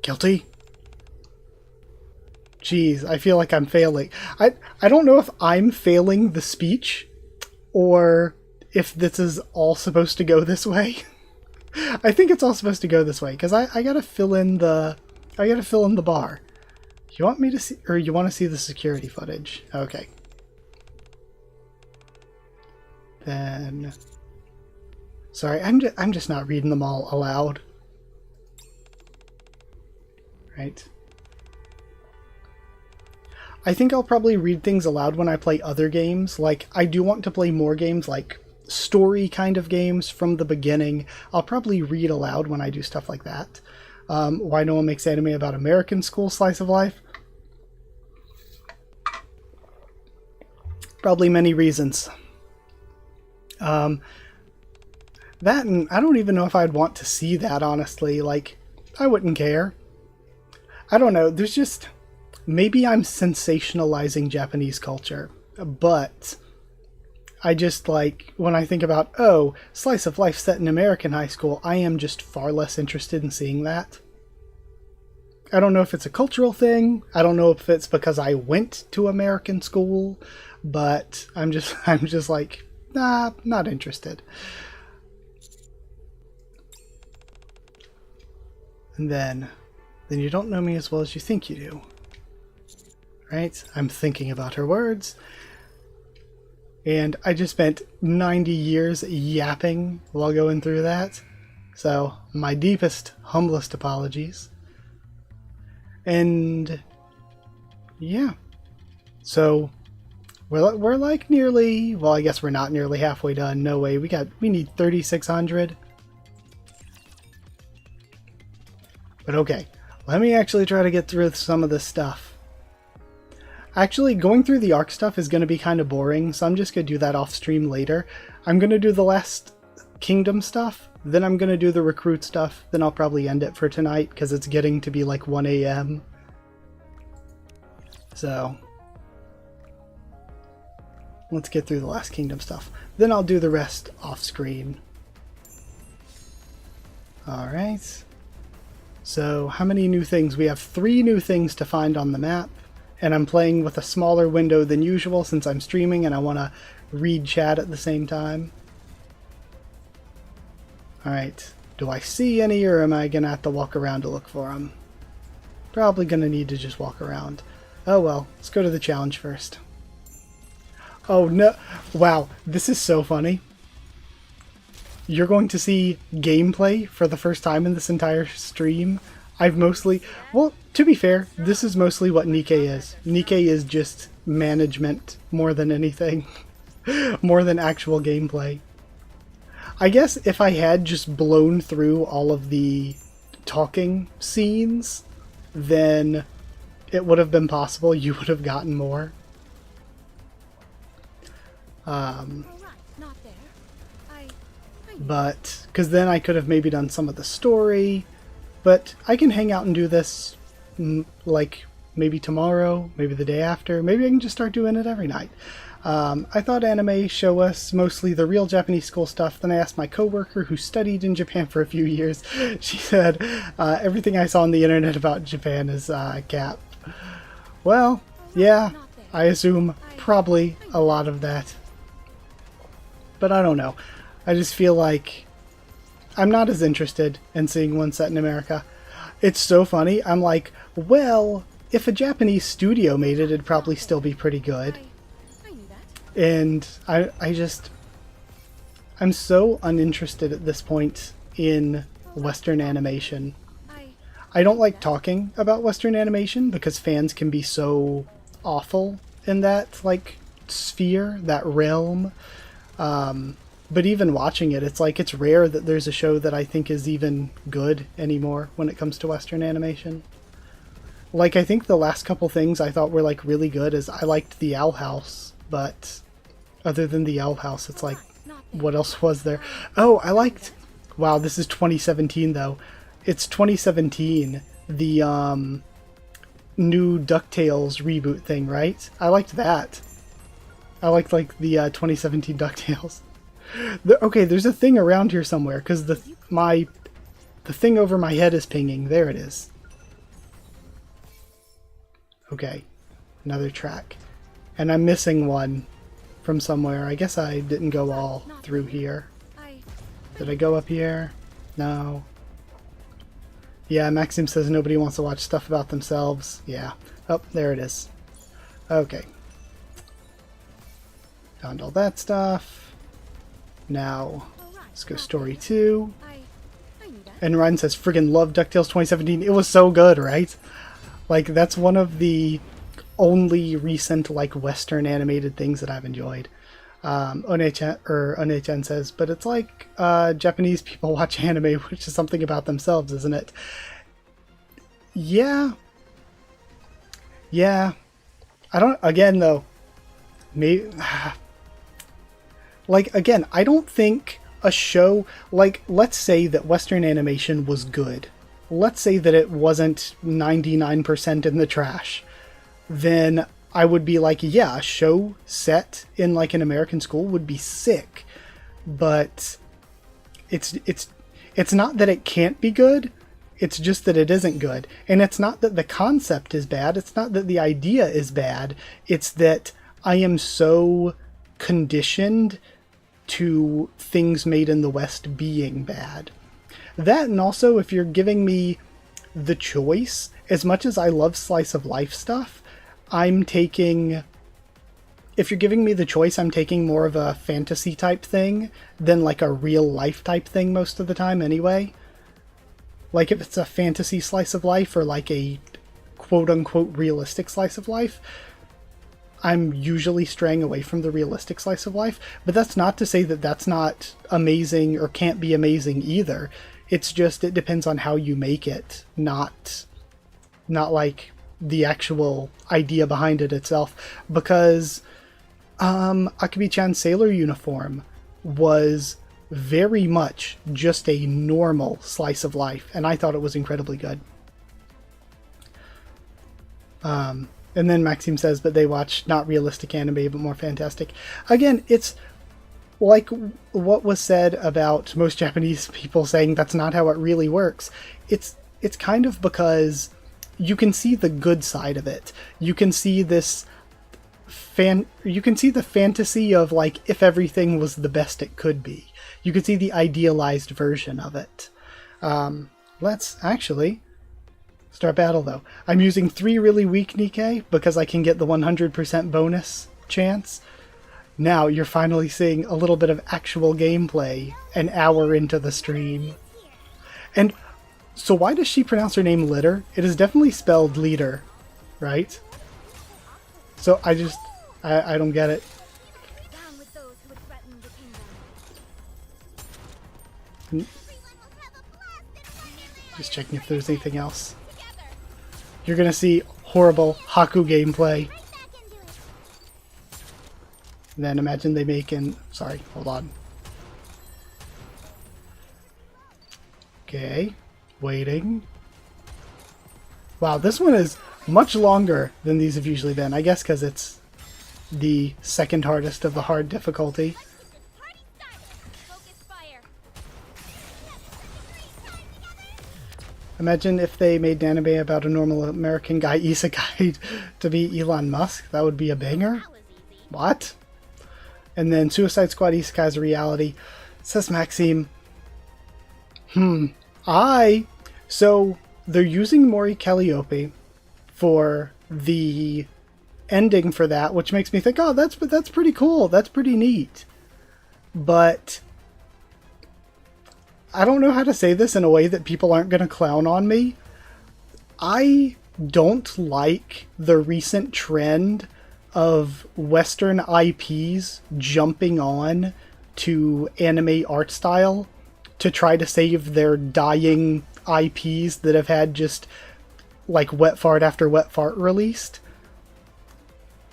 Guilty? Jeez, I feel like I'm failing. I don't know if I'm failing the speech or if this is all supposed to go this way. I think it's all supposed to go this way because I gotta fill in the bar. You want me to see, or you want to see the security footage? Okay. Then, sorry, I'm just not reading them all aloud. Right. I think I'll probably read things aloud when I play other games. Like, I do want to play more games, like story kind of games from the beginning. I'll probably read aloud when I do stuff like that. Why no one makes anime about American school slice of life? Probably many reasons. That, and I don't even know if I'd want to see that, honestly. Like, I wouldn't care. I don't know, there's just... Maybe I'm sensationalizing Japanese culture, but I just, like, when I think about, oh, slice of life set in American high school, I am just far less interested in seeing that. I don't know if it's a cultural thing. I don't know if it's because I went to American school, but I'm just like, nah, not interested. And then you don't know me as well as you think you do. Right? I'm thinking about her words. And I just spent 90 years yapping while going through that. So, my deepest, humblest apologies. And yeah. So, we're like nearly, well, I guess we're not nearly halfway done. No way. We need 3,600. But okay, let me actually try to get through some of this stuff. Actually, going through the arc stuff is going to be kind of boring, so I'm just going to do that off stream later. I'm going to do the last kingdom stuff, then I'm going to do the recruit stuff, then I'll probably end it for tonight, because it's getting to be like 1 a.m. So, let's get through the last kingdom stuff. Then I'll do the rest off screen. Alright. So, how many new things? We have 3 new things to find on the map. And I'm playing with a smaller window than usual since I'm streaming and I want to read chat at the same time. Alright, do I see any or am I going to have to walk around to look for them? Probably going to need to just walk around. Oh well, let's go to the challenge first. Oh no, wow, this is so funny. You're going to see gameplay for the first time in this entire stream. I've mostly, well, to be fair, this is mostly what Nikke is. Nikke is just management more than anything. More than actual gameplay. I guess if I had just blown through all of the talking scenes, then it would have been possible. You would have gotten more. But, because then I could have maybe done some of the story. But I can hang out and do this, like, maybe tomorrow, maybe the day after. Maybe I can just start doing it every night. I thought anime show us mostly the real Japanese school stuff. Then I asked my coworker who studied in Japan for a few years. She said, everything I saw on the internet about Japan is cap. Well, yeah, I assume probably a lot of that. But I don't know. I just feel like I'm not as interested in seeing one set in America. It's so funny. I'm like, well, if a Japanese studio made it, it'd probably still be pretty good. And I'm so uninterested at this point in Western animation. I don't like talking about Western animation because fans can be so awful in that, like, sphere, that realm. But even watching it, it's like it's rare that there's a show that I think is even good anymore when it comes to Western animation. Like, I think the last couple things I thought were, like, really good is I liked The Owl House, but other than The Owl House, it's like, what else was there? Oh, I liked... Wow, this is 2017, though. It's 2017, the, new DuckTales reboot thing, right? I liked that. I liked, like, the 2017 DuckTales. Okay, there's a thing around here somewhere, because the thing over my head is pinging. There it is. Okay, another track. And I'm missing one from somewhere. I guess I didn't go all through here. Did I go up here? No. Yeah, Maxim says nobody wants to watch stuff about themselves. Yeah. Oh, there it is. Okay. Found all that stuff. Now, let's go story 2. And Ryan says, friggin' love DuckTales 2017. It was so good, right? Like, that's one of the only recent, like, Western animated things that I've enjoyed. One-chan says, but it's like Japanese people watch anime, which is something about themselves, isn't it? Yeah. Yeah. I don't, again, though, maybe... Like, again, I don't think a show, like, let's say that Western animation was good. Let's say that it wasn't 99% in the trash. Then I would be like, yeah, a show set in like an American school would be sick. But it's not that it can't be good. It's just that it isn't good. And it's not that the concept is bad. It's not that the idea is bad. It's that I am so conditioned to things made in the West being bad. That, and also if you're giving me the choice, as much as I love slice of life stuff, if you're giving me the choice, I'm taking more of a fantasy type thing than like a real life type thing most of the time anyway. Like if it's a fantasy slice of life or like a quote unquote realistic slice of life, I'm usually straying away from the realistic slice of life. But that's not to say that that's not amazing or can't be amazing either. It's just, it depends on how you make it, not like the actual idea behind it itself. Because Akabi-chan's sailor uniform was very much just a normal slice of life, and I thought it was incredibly good. And then Maxime says, but they watch not realistic anime, but more fantastic. Again, it's like what was said about most Japanese people saying that's not how it really works. It's kind of because you can see the good side of it. You can see the fantasy of like if everything was the best it could be. You can see the idealized version of it. Let's actually start battle though. I'm using 3 really weak Nikke because I can get the 100% bonus chance. Now you're finally seeing a little bit of actual gameplay an hour into the stream. And so why does she pronounce her name Litter? It is definitely spelled Leader, right? So I don't get it. Just checking if there's anything else. You're gonna see horrible Haku gameplay. And then imagine they make in... Sorry, hold on. Okay, waiting. Wow, this one is much longer than these have usually been. I guess because it's the second hardest of the hard difficulty. Imagine if they made an anime about a normal American guy isekai to be Elon Musk. That would be a banger. What? And then Suicide Squad isekai is a reality. Says Maxime. So they're using Mori Calliope for the ending for that, which makes me think, oh, that's pretty cool. That's pretty neat. But I don't know how to say this in a way that people aren't going to clown on me. I don't like the recent trend of Western IPs jumping on to anime art style to try to save their dying IPs that have had just like wet fart after wet fart released.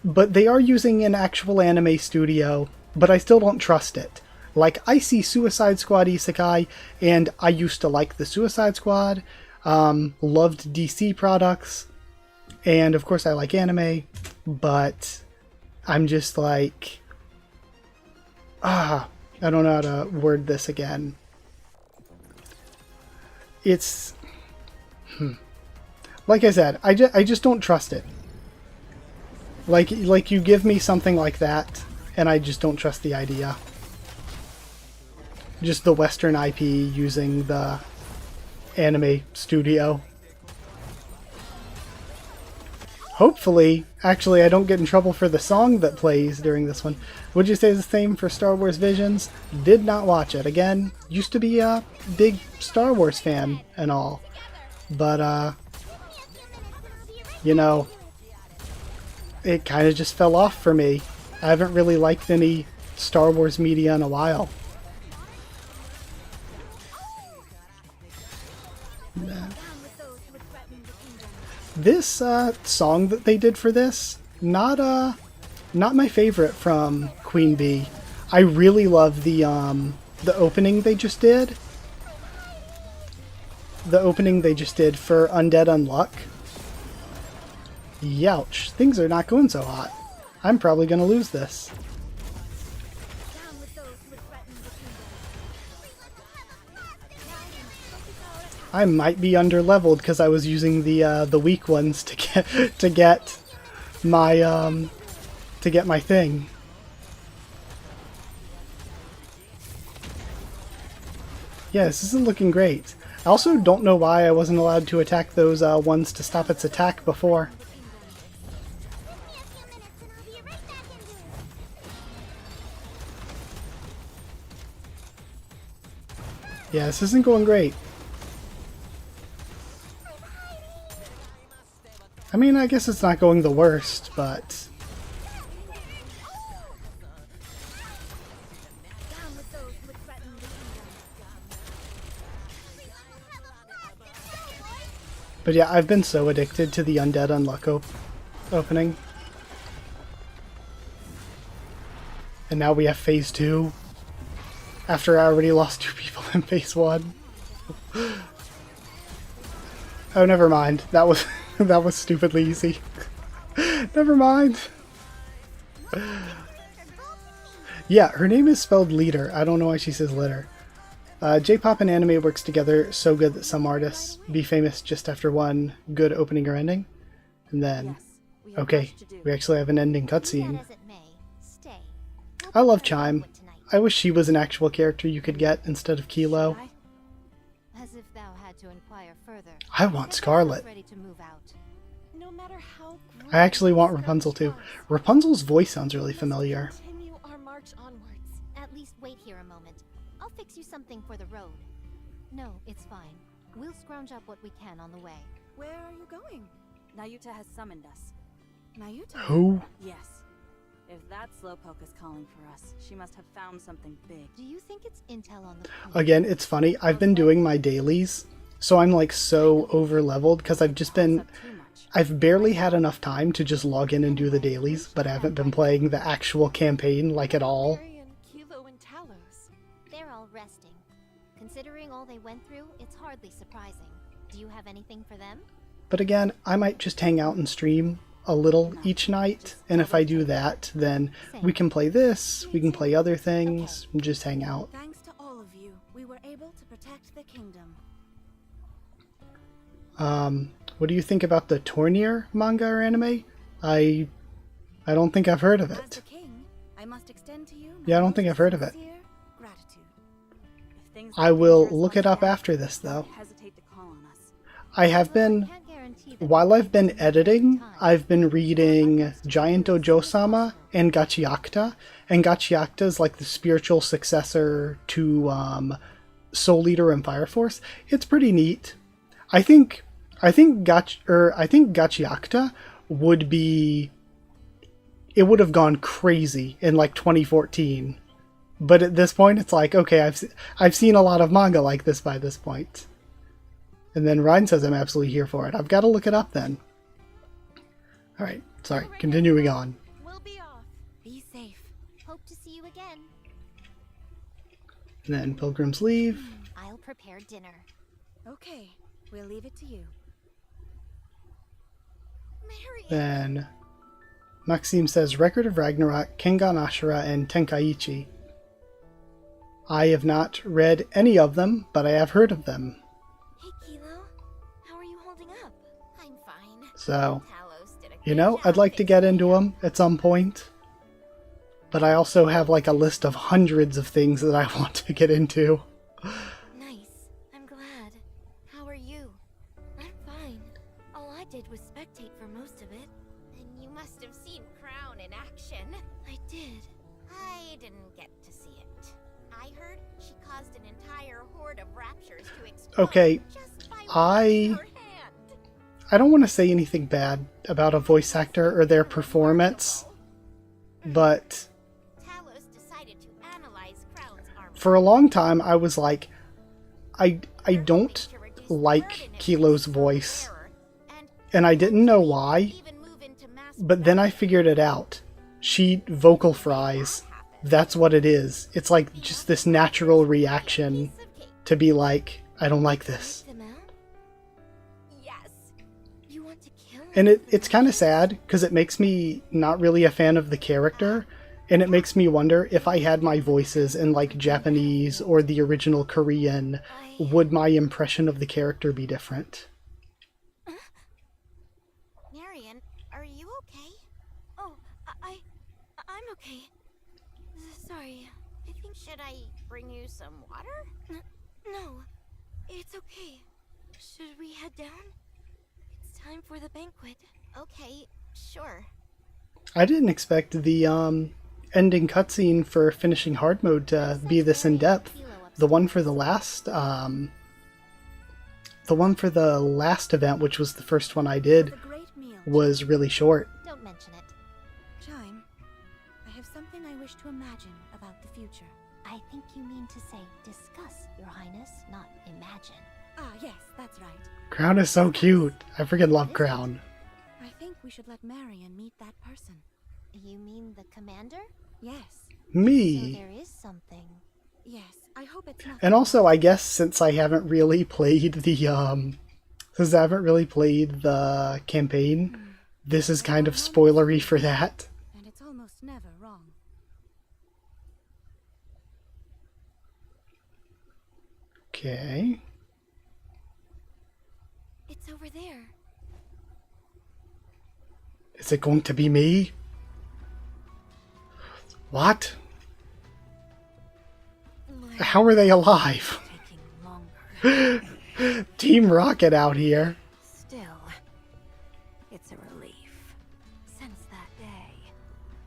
But they are using an actual anime studio, but I still don't trust it. Like, I see Suicide Squad isekai, and I used to like the Suicide Squad, loved DC products, and of course I like anime, but I'm just like, I don't know how to word this again. It's, like I said, I just don't trust it. Like you give me something like that, and I just don't trust the idea. Just the Western IP using the anime studio. Hopefully, actually, I don't get in trouble for the song that plays during this one. Would you say the same for Star Wars Visions? Did not watch it. Again, used to be a big Star Wars fan and all. But, you know, it kind of just fell off for me. I haven't really liked any Star Wars media in a while. This song that they did for this, not my favorite from Queen Bee. I really love the the opening they just did. The opening they just did for Undead Unluck. Youch, things are not going so hot. I'm probably gonna lose this. I might be under-leveled because I was using the weak ones to get my thing. Yeah, this isn't looking great. I also don't know why I wasn't allowed to attack those ones to stop its attack before. Yeah, this isn't going great. I mean, I guess it's not going the worst, but... But yeah, I've been so addicted to the Undead Unluck opening. And now we have Phase 2. After I already lost 2 people in Phase 1. Oh, never mind. That was that was stupidly easy. Never mind. Yeah, her name is spelled Leader. I don't know why she says Litter. J-pop and anime works together so good that some artists be famous just after one good opening or ending. And then, okay, we actually have an ending cutscene. I love Chime. I wish she was an actual character you could get instead of Kilo. As if thou had to inquire further. I want Scarlet. I actually want Rapunzel too. Rapunzel's voice sounds really familiar. Continue our march onwards. At least wait here a moment. I'll fix you something for the road. No, it's fine. We'll scrounge up what we can on the way. Where are you going? Nayuta has summoned us. Nayuta? Who? Yes. If that slowpoke is calling for us, she must have found something big. Do you think it's intel on the plane? Again, it's funny. I've been doing my dailies, so I'm like so over-leveled because I've barely had enough time to just log in and do the dailies, but I haven't been playing the actual campaign like at all. They're all resting. Considering all they went through, it's hardly surprising. Do you have anything for them? But again, I might just hang out and stream a little each night, and if I do that, then we can play this, we can play other things, and just hang out. Thanks to all of you, we were able to protect the kingdom. What do you think about the Tornir manga or anime? I don't think I've heard of As it. the king, I must extend to you Yeah, I don't think I've heard of it. sincere gratitude. If things I will look it up after this, though. don't hesitate to call on us. I have been, Can't guarantee that while I've been editing, I've been reading Giant Ojo-sama and Gachiakta, and Gachiakta is like the spiritual successor to Soul Eater and Fire Force. It's pretty neat. I think Gachiakta would be, it would have gone crazy in like 2014, but at this point it's like, okay, I've seen a lot of manga like this by this point. And then Ryan says I'm absolutely here for it. I've got to look it up then. All right, sorry, continuing on. we'll be off. Be safe. Hope to see you again. And then pilgrims leave. I'll prepare dinner. Okay, we'll leave it to you. Marion! Then Maxime says Record of Ragnarok, Kengan Ashura, and Tenkaichi. I have not read any of them, but I have heard of them. Hey, Kilo. How are you holding up? I'm fine. So, Talos did a you good know, job I'd like to fixing get into me up. them at some point. But I also have like a list of hundreds of things that I want to get into. Nice. I'm glad. How are you? I'm fine. All I did was spectate for most of it. And you must have seen Crown in action. I did. I didn't get to see it. I heard she caused an entire horde of raptures to explode. Okay, just by I waving her hand. don't want to say anything bad about a voice actor or their performance, but Talos decided to analyze Crown's armor. for a long time I was like, I don't like Kilo's voice, and I didn't know why, but then I figured it out. She vocal fries that's what it is. It's like just this natural reaction to be like, I don't like this. Them out? Yes. You want to kill And it's kind of sad because it makes me not really a fan of the character, and it makes me wonder if I had my voices in like Japanese or the original Korean, would my impression of the character be different? Marion, are you okay? Oh, I'm okay. Sorry. I think should I bring you some water? No. It's okay. Should we head down? It's time for the banquet. Okay, sure. I didn't expect the ending cutscene for finishing hard mode to be this in depth. The one for the last event, which was the first one I did, It's a great meal. was really short. Don't mention it. Chime, I have something I wish to imagine about the future. I think you mean to say discuss, Your Highness, not imagine. Ah, yes, that's right. Crown is so cute. I freaking love Crown. I think we should let Marion meet that person. You mean the commander? Yes, So Me. there is something. yes. I hope it's not. And also, I guess since I haven't really played the campaign, this is kind of spoilery for that. And it's almost never wrong. Okay. It's over there. Is it going to be me? What? How are they alive? Taking longer. Team Rocket out here. Still, it's a relief. Since that day,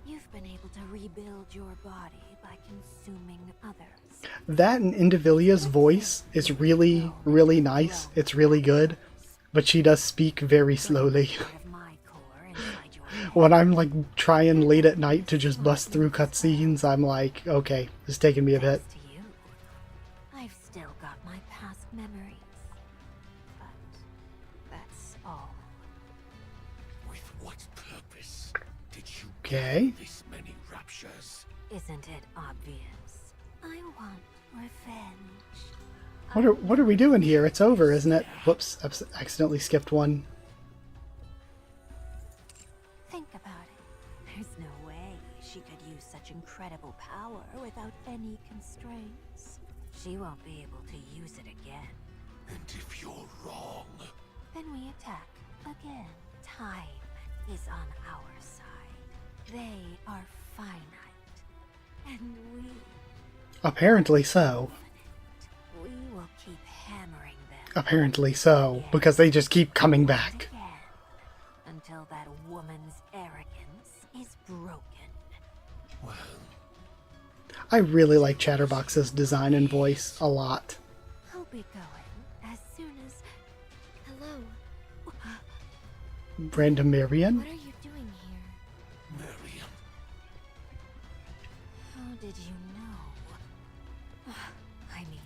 you've been able to rebuild your body by consuming others. That and Indivilia's voice is really, really nice. It's really good. But she does speak very slowly. Part of my core inside your head. When I'm like trying late at night to just bust through cutscenes, I'm like, okay, this is taking me a bit. Thanks to you, I've still got my past memories. But that's all. With what purpose did you Okay. kill this many raptures? Isn't it obvious? I want revenge. What are we doing here? It's over, isn't it? Whoops, I accidentally skipped one. Think about it. There's no way she could use such incredible power without any constraints. She won't be able to use it again. And if you're wrong, Then we attack again. Time is on our side. They are finite. And we Apparently so. will keep hammering them Apparently so, because they just keep coming back. again until that woman's arrogance is broken. well, I really like Chatterbox's design and voice a lot. I'll be going as soon as. Hello. Random Marion? What are you doing here? Miriam, How did you know? I mean,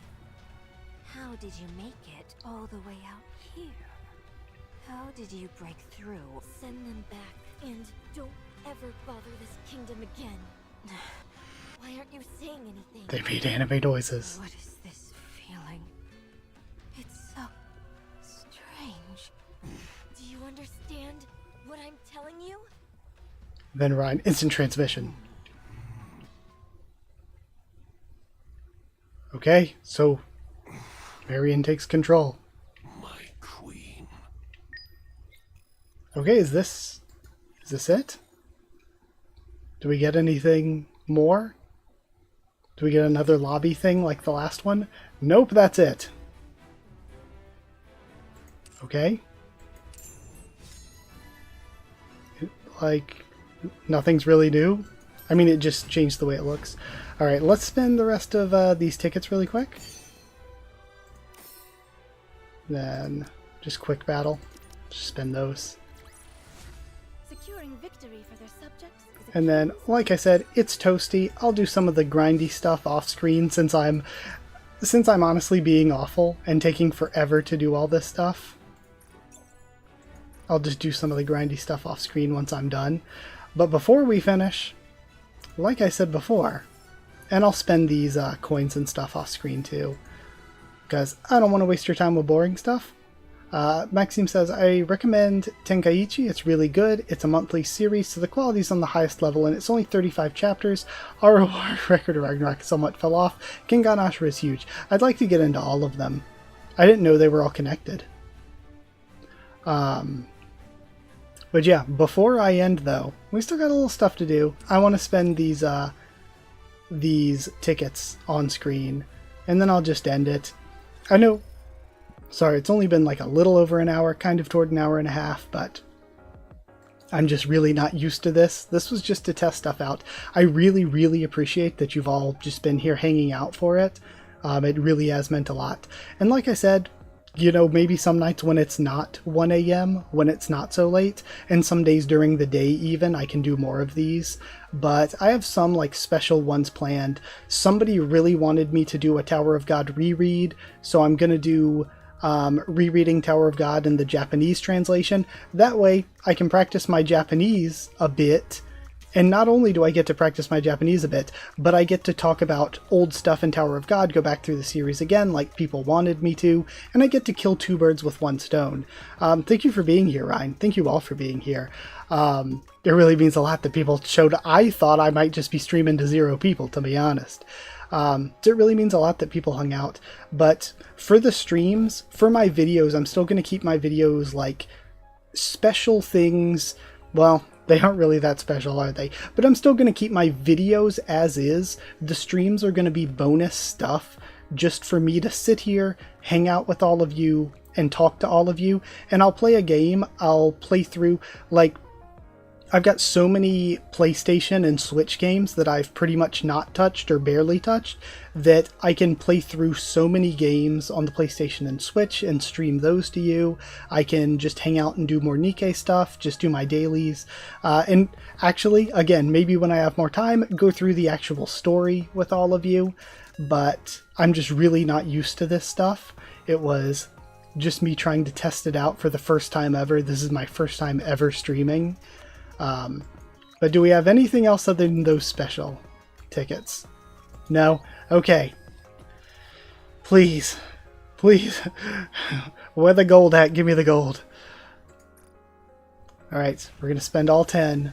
how did you make it all the way out here? How did you break through? Send them back and don't ever bother this kingdom again. Why aren't you saying anything? They made anime noises. What is this feeling? It's so strange. Do you understand what I'm telling you? Then Ryan, instant transmission. Okay, so Marion takes control. my queen. Okay, is this it? Do we get anything more? Do we get another lobby thing like the last one? Nope, that's it. Okay. Like, nothing's really new. I mean, it just changed the way it looks. Alright, let's spin the rest of these tickets really quick. Then, just quick battle. Just spin those. Securing victory for their subjects is a And then, like I said, it's toasty. I'll do some of the grindy stuff off screen since I'm honestly being awful and taking forever to do all this stuff. I'll just do some of the grindy stuff off screen once I'm done. But before we finish, like I said before, And I'll spend these coins and stuff off screen too, because I don't want to waste your time with boring stuff. Maxime says, I recommend Tenkaichi. It's really good. It's a monthly series, so the quality's on the highest level, and it's only 35 chapters. ROR Record of Ragnarok somewhat fell off. Kengan Ashura is huge. I'd like to get into all of them. I didn't know they were all connected. But yeah, before I end though, we still got a little stuff to do. I want to spend these tickets on screen, and then I'll just end it. I know, sorry, it's only been like a little over an hour, kind of toward an hour and a half, but I'm just really not used to this. This was just to test stuff out. I really, really appreciate that you've all just been here hanging out for it. It really has meant a lot. And like I said, you know, maybe some nights when it's not 1 a.m., when it's not so late, and some days during the day even, I can do more of these. But I have some like special ones planned. Somebody really wanted me to do a Tower of God reread, so I'm going to do rereading Tower of God in the Japanese translation. That way I can practice my Japanese a bit, and not only do I get to practice my Japanese a bit, but I get to talk about old stuff in Tower of God, go back through the series again like people wanted me to, and I get to kill two birds with one stone. Thank you for being here, Ryan. Thank you all for being here. It really means a lot that people showed. I thought I might just be streaming to 0 people, to be honest. So it really means a lot that people hung out. But for the streams, for my videos, I'm still going to keep my videos like special things. Well, they aren't really that special, are they? But I'm still going to keep my videos as is. The streams are going to be bonus stuff just for me to sit here, hang out with all of you, and talk to all of you. And I'll play a game. I'll play through, like, I've got so many PlayStation and Switch games that I've pretty much not touched or barely touched that I can play through so many games on the PlayStation and Switch and stream those to you. I can just hang out and do more Nikke stuff, just do my dailies. And actually, again, maybe when I have more time, go through the actual story with all of you. But I'm just really not used to this stuff. It was just me trying to test it out for the first time ever. This is my first time ever streaming. But do we have anything else other than those special tickets? No? Okay. Please. Please. Where the gold at? Give me the gold. Alright, we're going to spend all 10.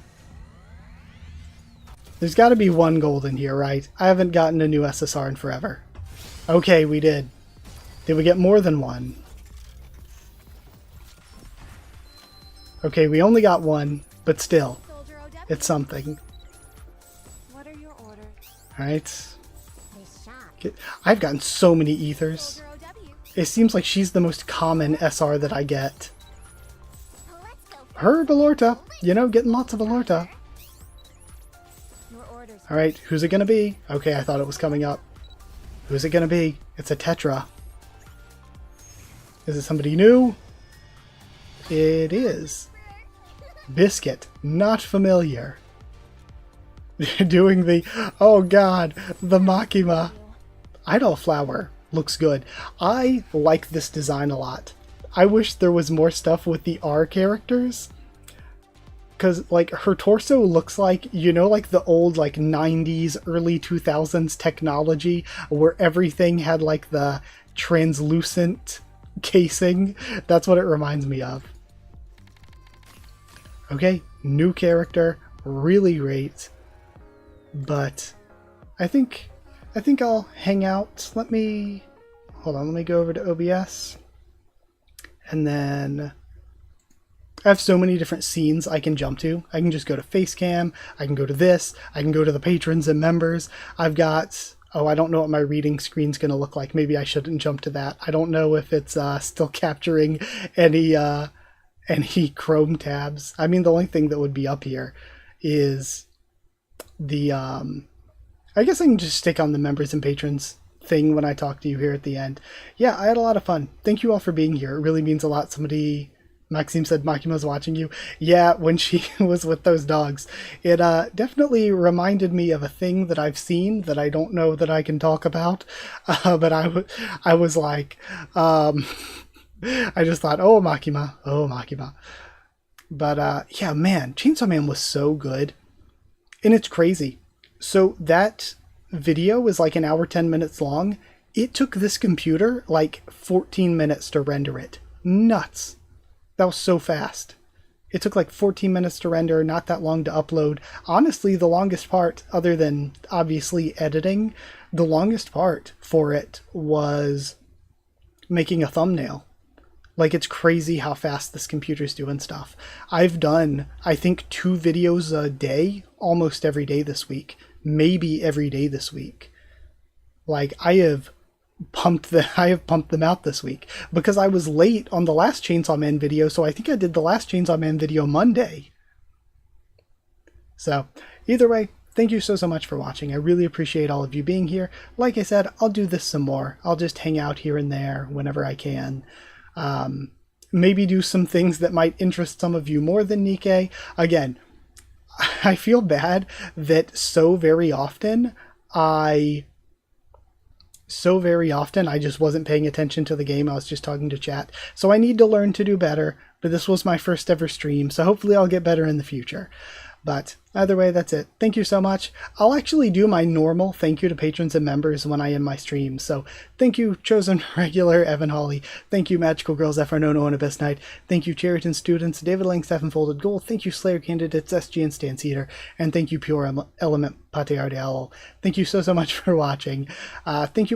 There's got to be one gold in here, right? I haven't gotten a new SSR in forever. Okay, we did. Did we get more than one? Okay, we only got one. But still, it's something. What are your orders? Alright. I've gotten so many ethers. It seems like she's the most common SR that I get. Her Belorta. You know, getting lots of Belorta. Alright, who's it gonna be? Okay, I thought it was coming up. Who's it gonna be? It's a Tetra. Is it somebody new? It is. Biscuit, not familiar. Doing the, oh god, the Makima. Idol Flower looks good. I like this design a lot. I wish there was more stuff with the R characters. Because, like, her torso looks like, you know, like the old, like, 90s, early 2000s technology where everything had, like, the translucent casing. That's what it reminds me of. Okay, new character, really great, but I think I'll hang out. Hold on, let me go over to OBS, and then I have so many different scenes I can jump to. I can just go to Facecam, I can go to this, I can go to the patrons and members. I've got, oh, I don't know what my reading screen's going to look like. Maybe I shouldn't jump to that. I don't know if it's still capturing any Chrome tabs. I mean, the only thing that would be up here is the, I guess I can just stick on the members and patrons thing when I talk to you here at the end. Yeah, I had a lot of fun. Thank you all for being here. It really means a lot. Maxime said Makima's watching you. Yeah, when she was with those dogs. It definitely reminded me of a thing that I've seen that I don't know that I can talk about. But I was like, I just thought, oh Makima, oh Makima. But yeah, man, Chainsaw Man was so good. And it's crazy. So that video was like an hour 10 minutes long. It took this computer like 14 minutes to render it. Nuts. That was so fast. It took like 14 minutes to render, not that long to upload. Honestly, the longest part, other than obviously editing, the longest part for it was making a thumbnail. Like, it's crazy how fast this computer's doing stuff. I've done, I think, 2 videos a day, almost every day this week. Maybe every day this week. Like, I have pumped them out this week because I was late on the last Chainsaw Man video, so I think I did the last Chainsaw Man video Monday. So, either way, thank you so much for watching. I really appreciate all of you being here. Like I said, I'll do this some more. I'll just hang out here and there whenever I can. Maybe do some things that might interest some of you more than Nikke. Again, I feel bad that so very often I just wasn't paying attention to the game. I was just talking to chat. So I need to learn to do better, but this was my first ever stream, so hopefully I'll get better in the future. But either way, that's it. Thank you so much. I'll actually do my normal thank you to patrons and members when I end my stream. So thank you, Chosen Regular Evan Hawley. Thank you, Magical Girls Efronono and Abyss Knight. Thank you, Cheriton Students, David Langstaff and Folded Gold. Thank you, Slayer Candidates, SG and Stance Eater. And thank you, Pure Element Patear de Owl. Thank you so much for watching. Thank you all.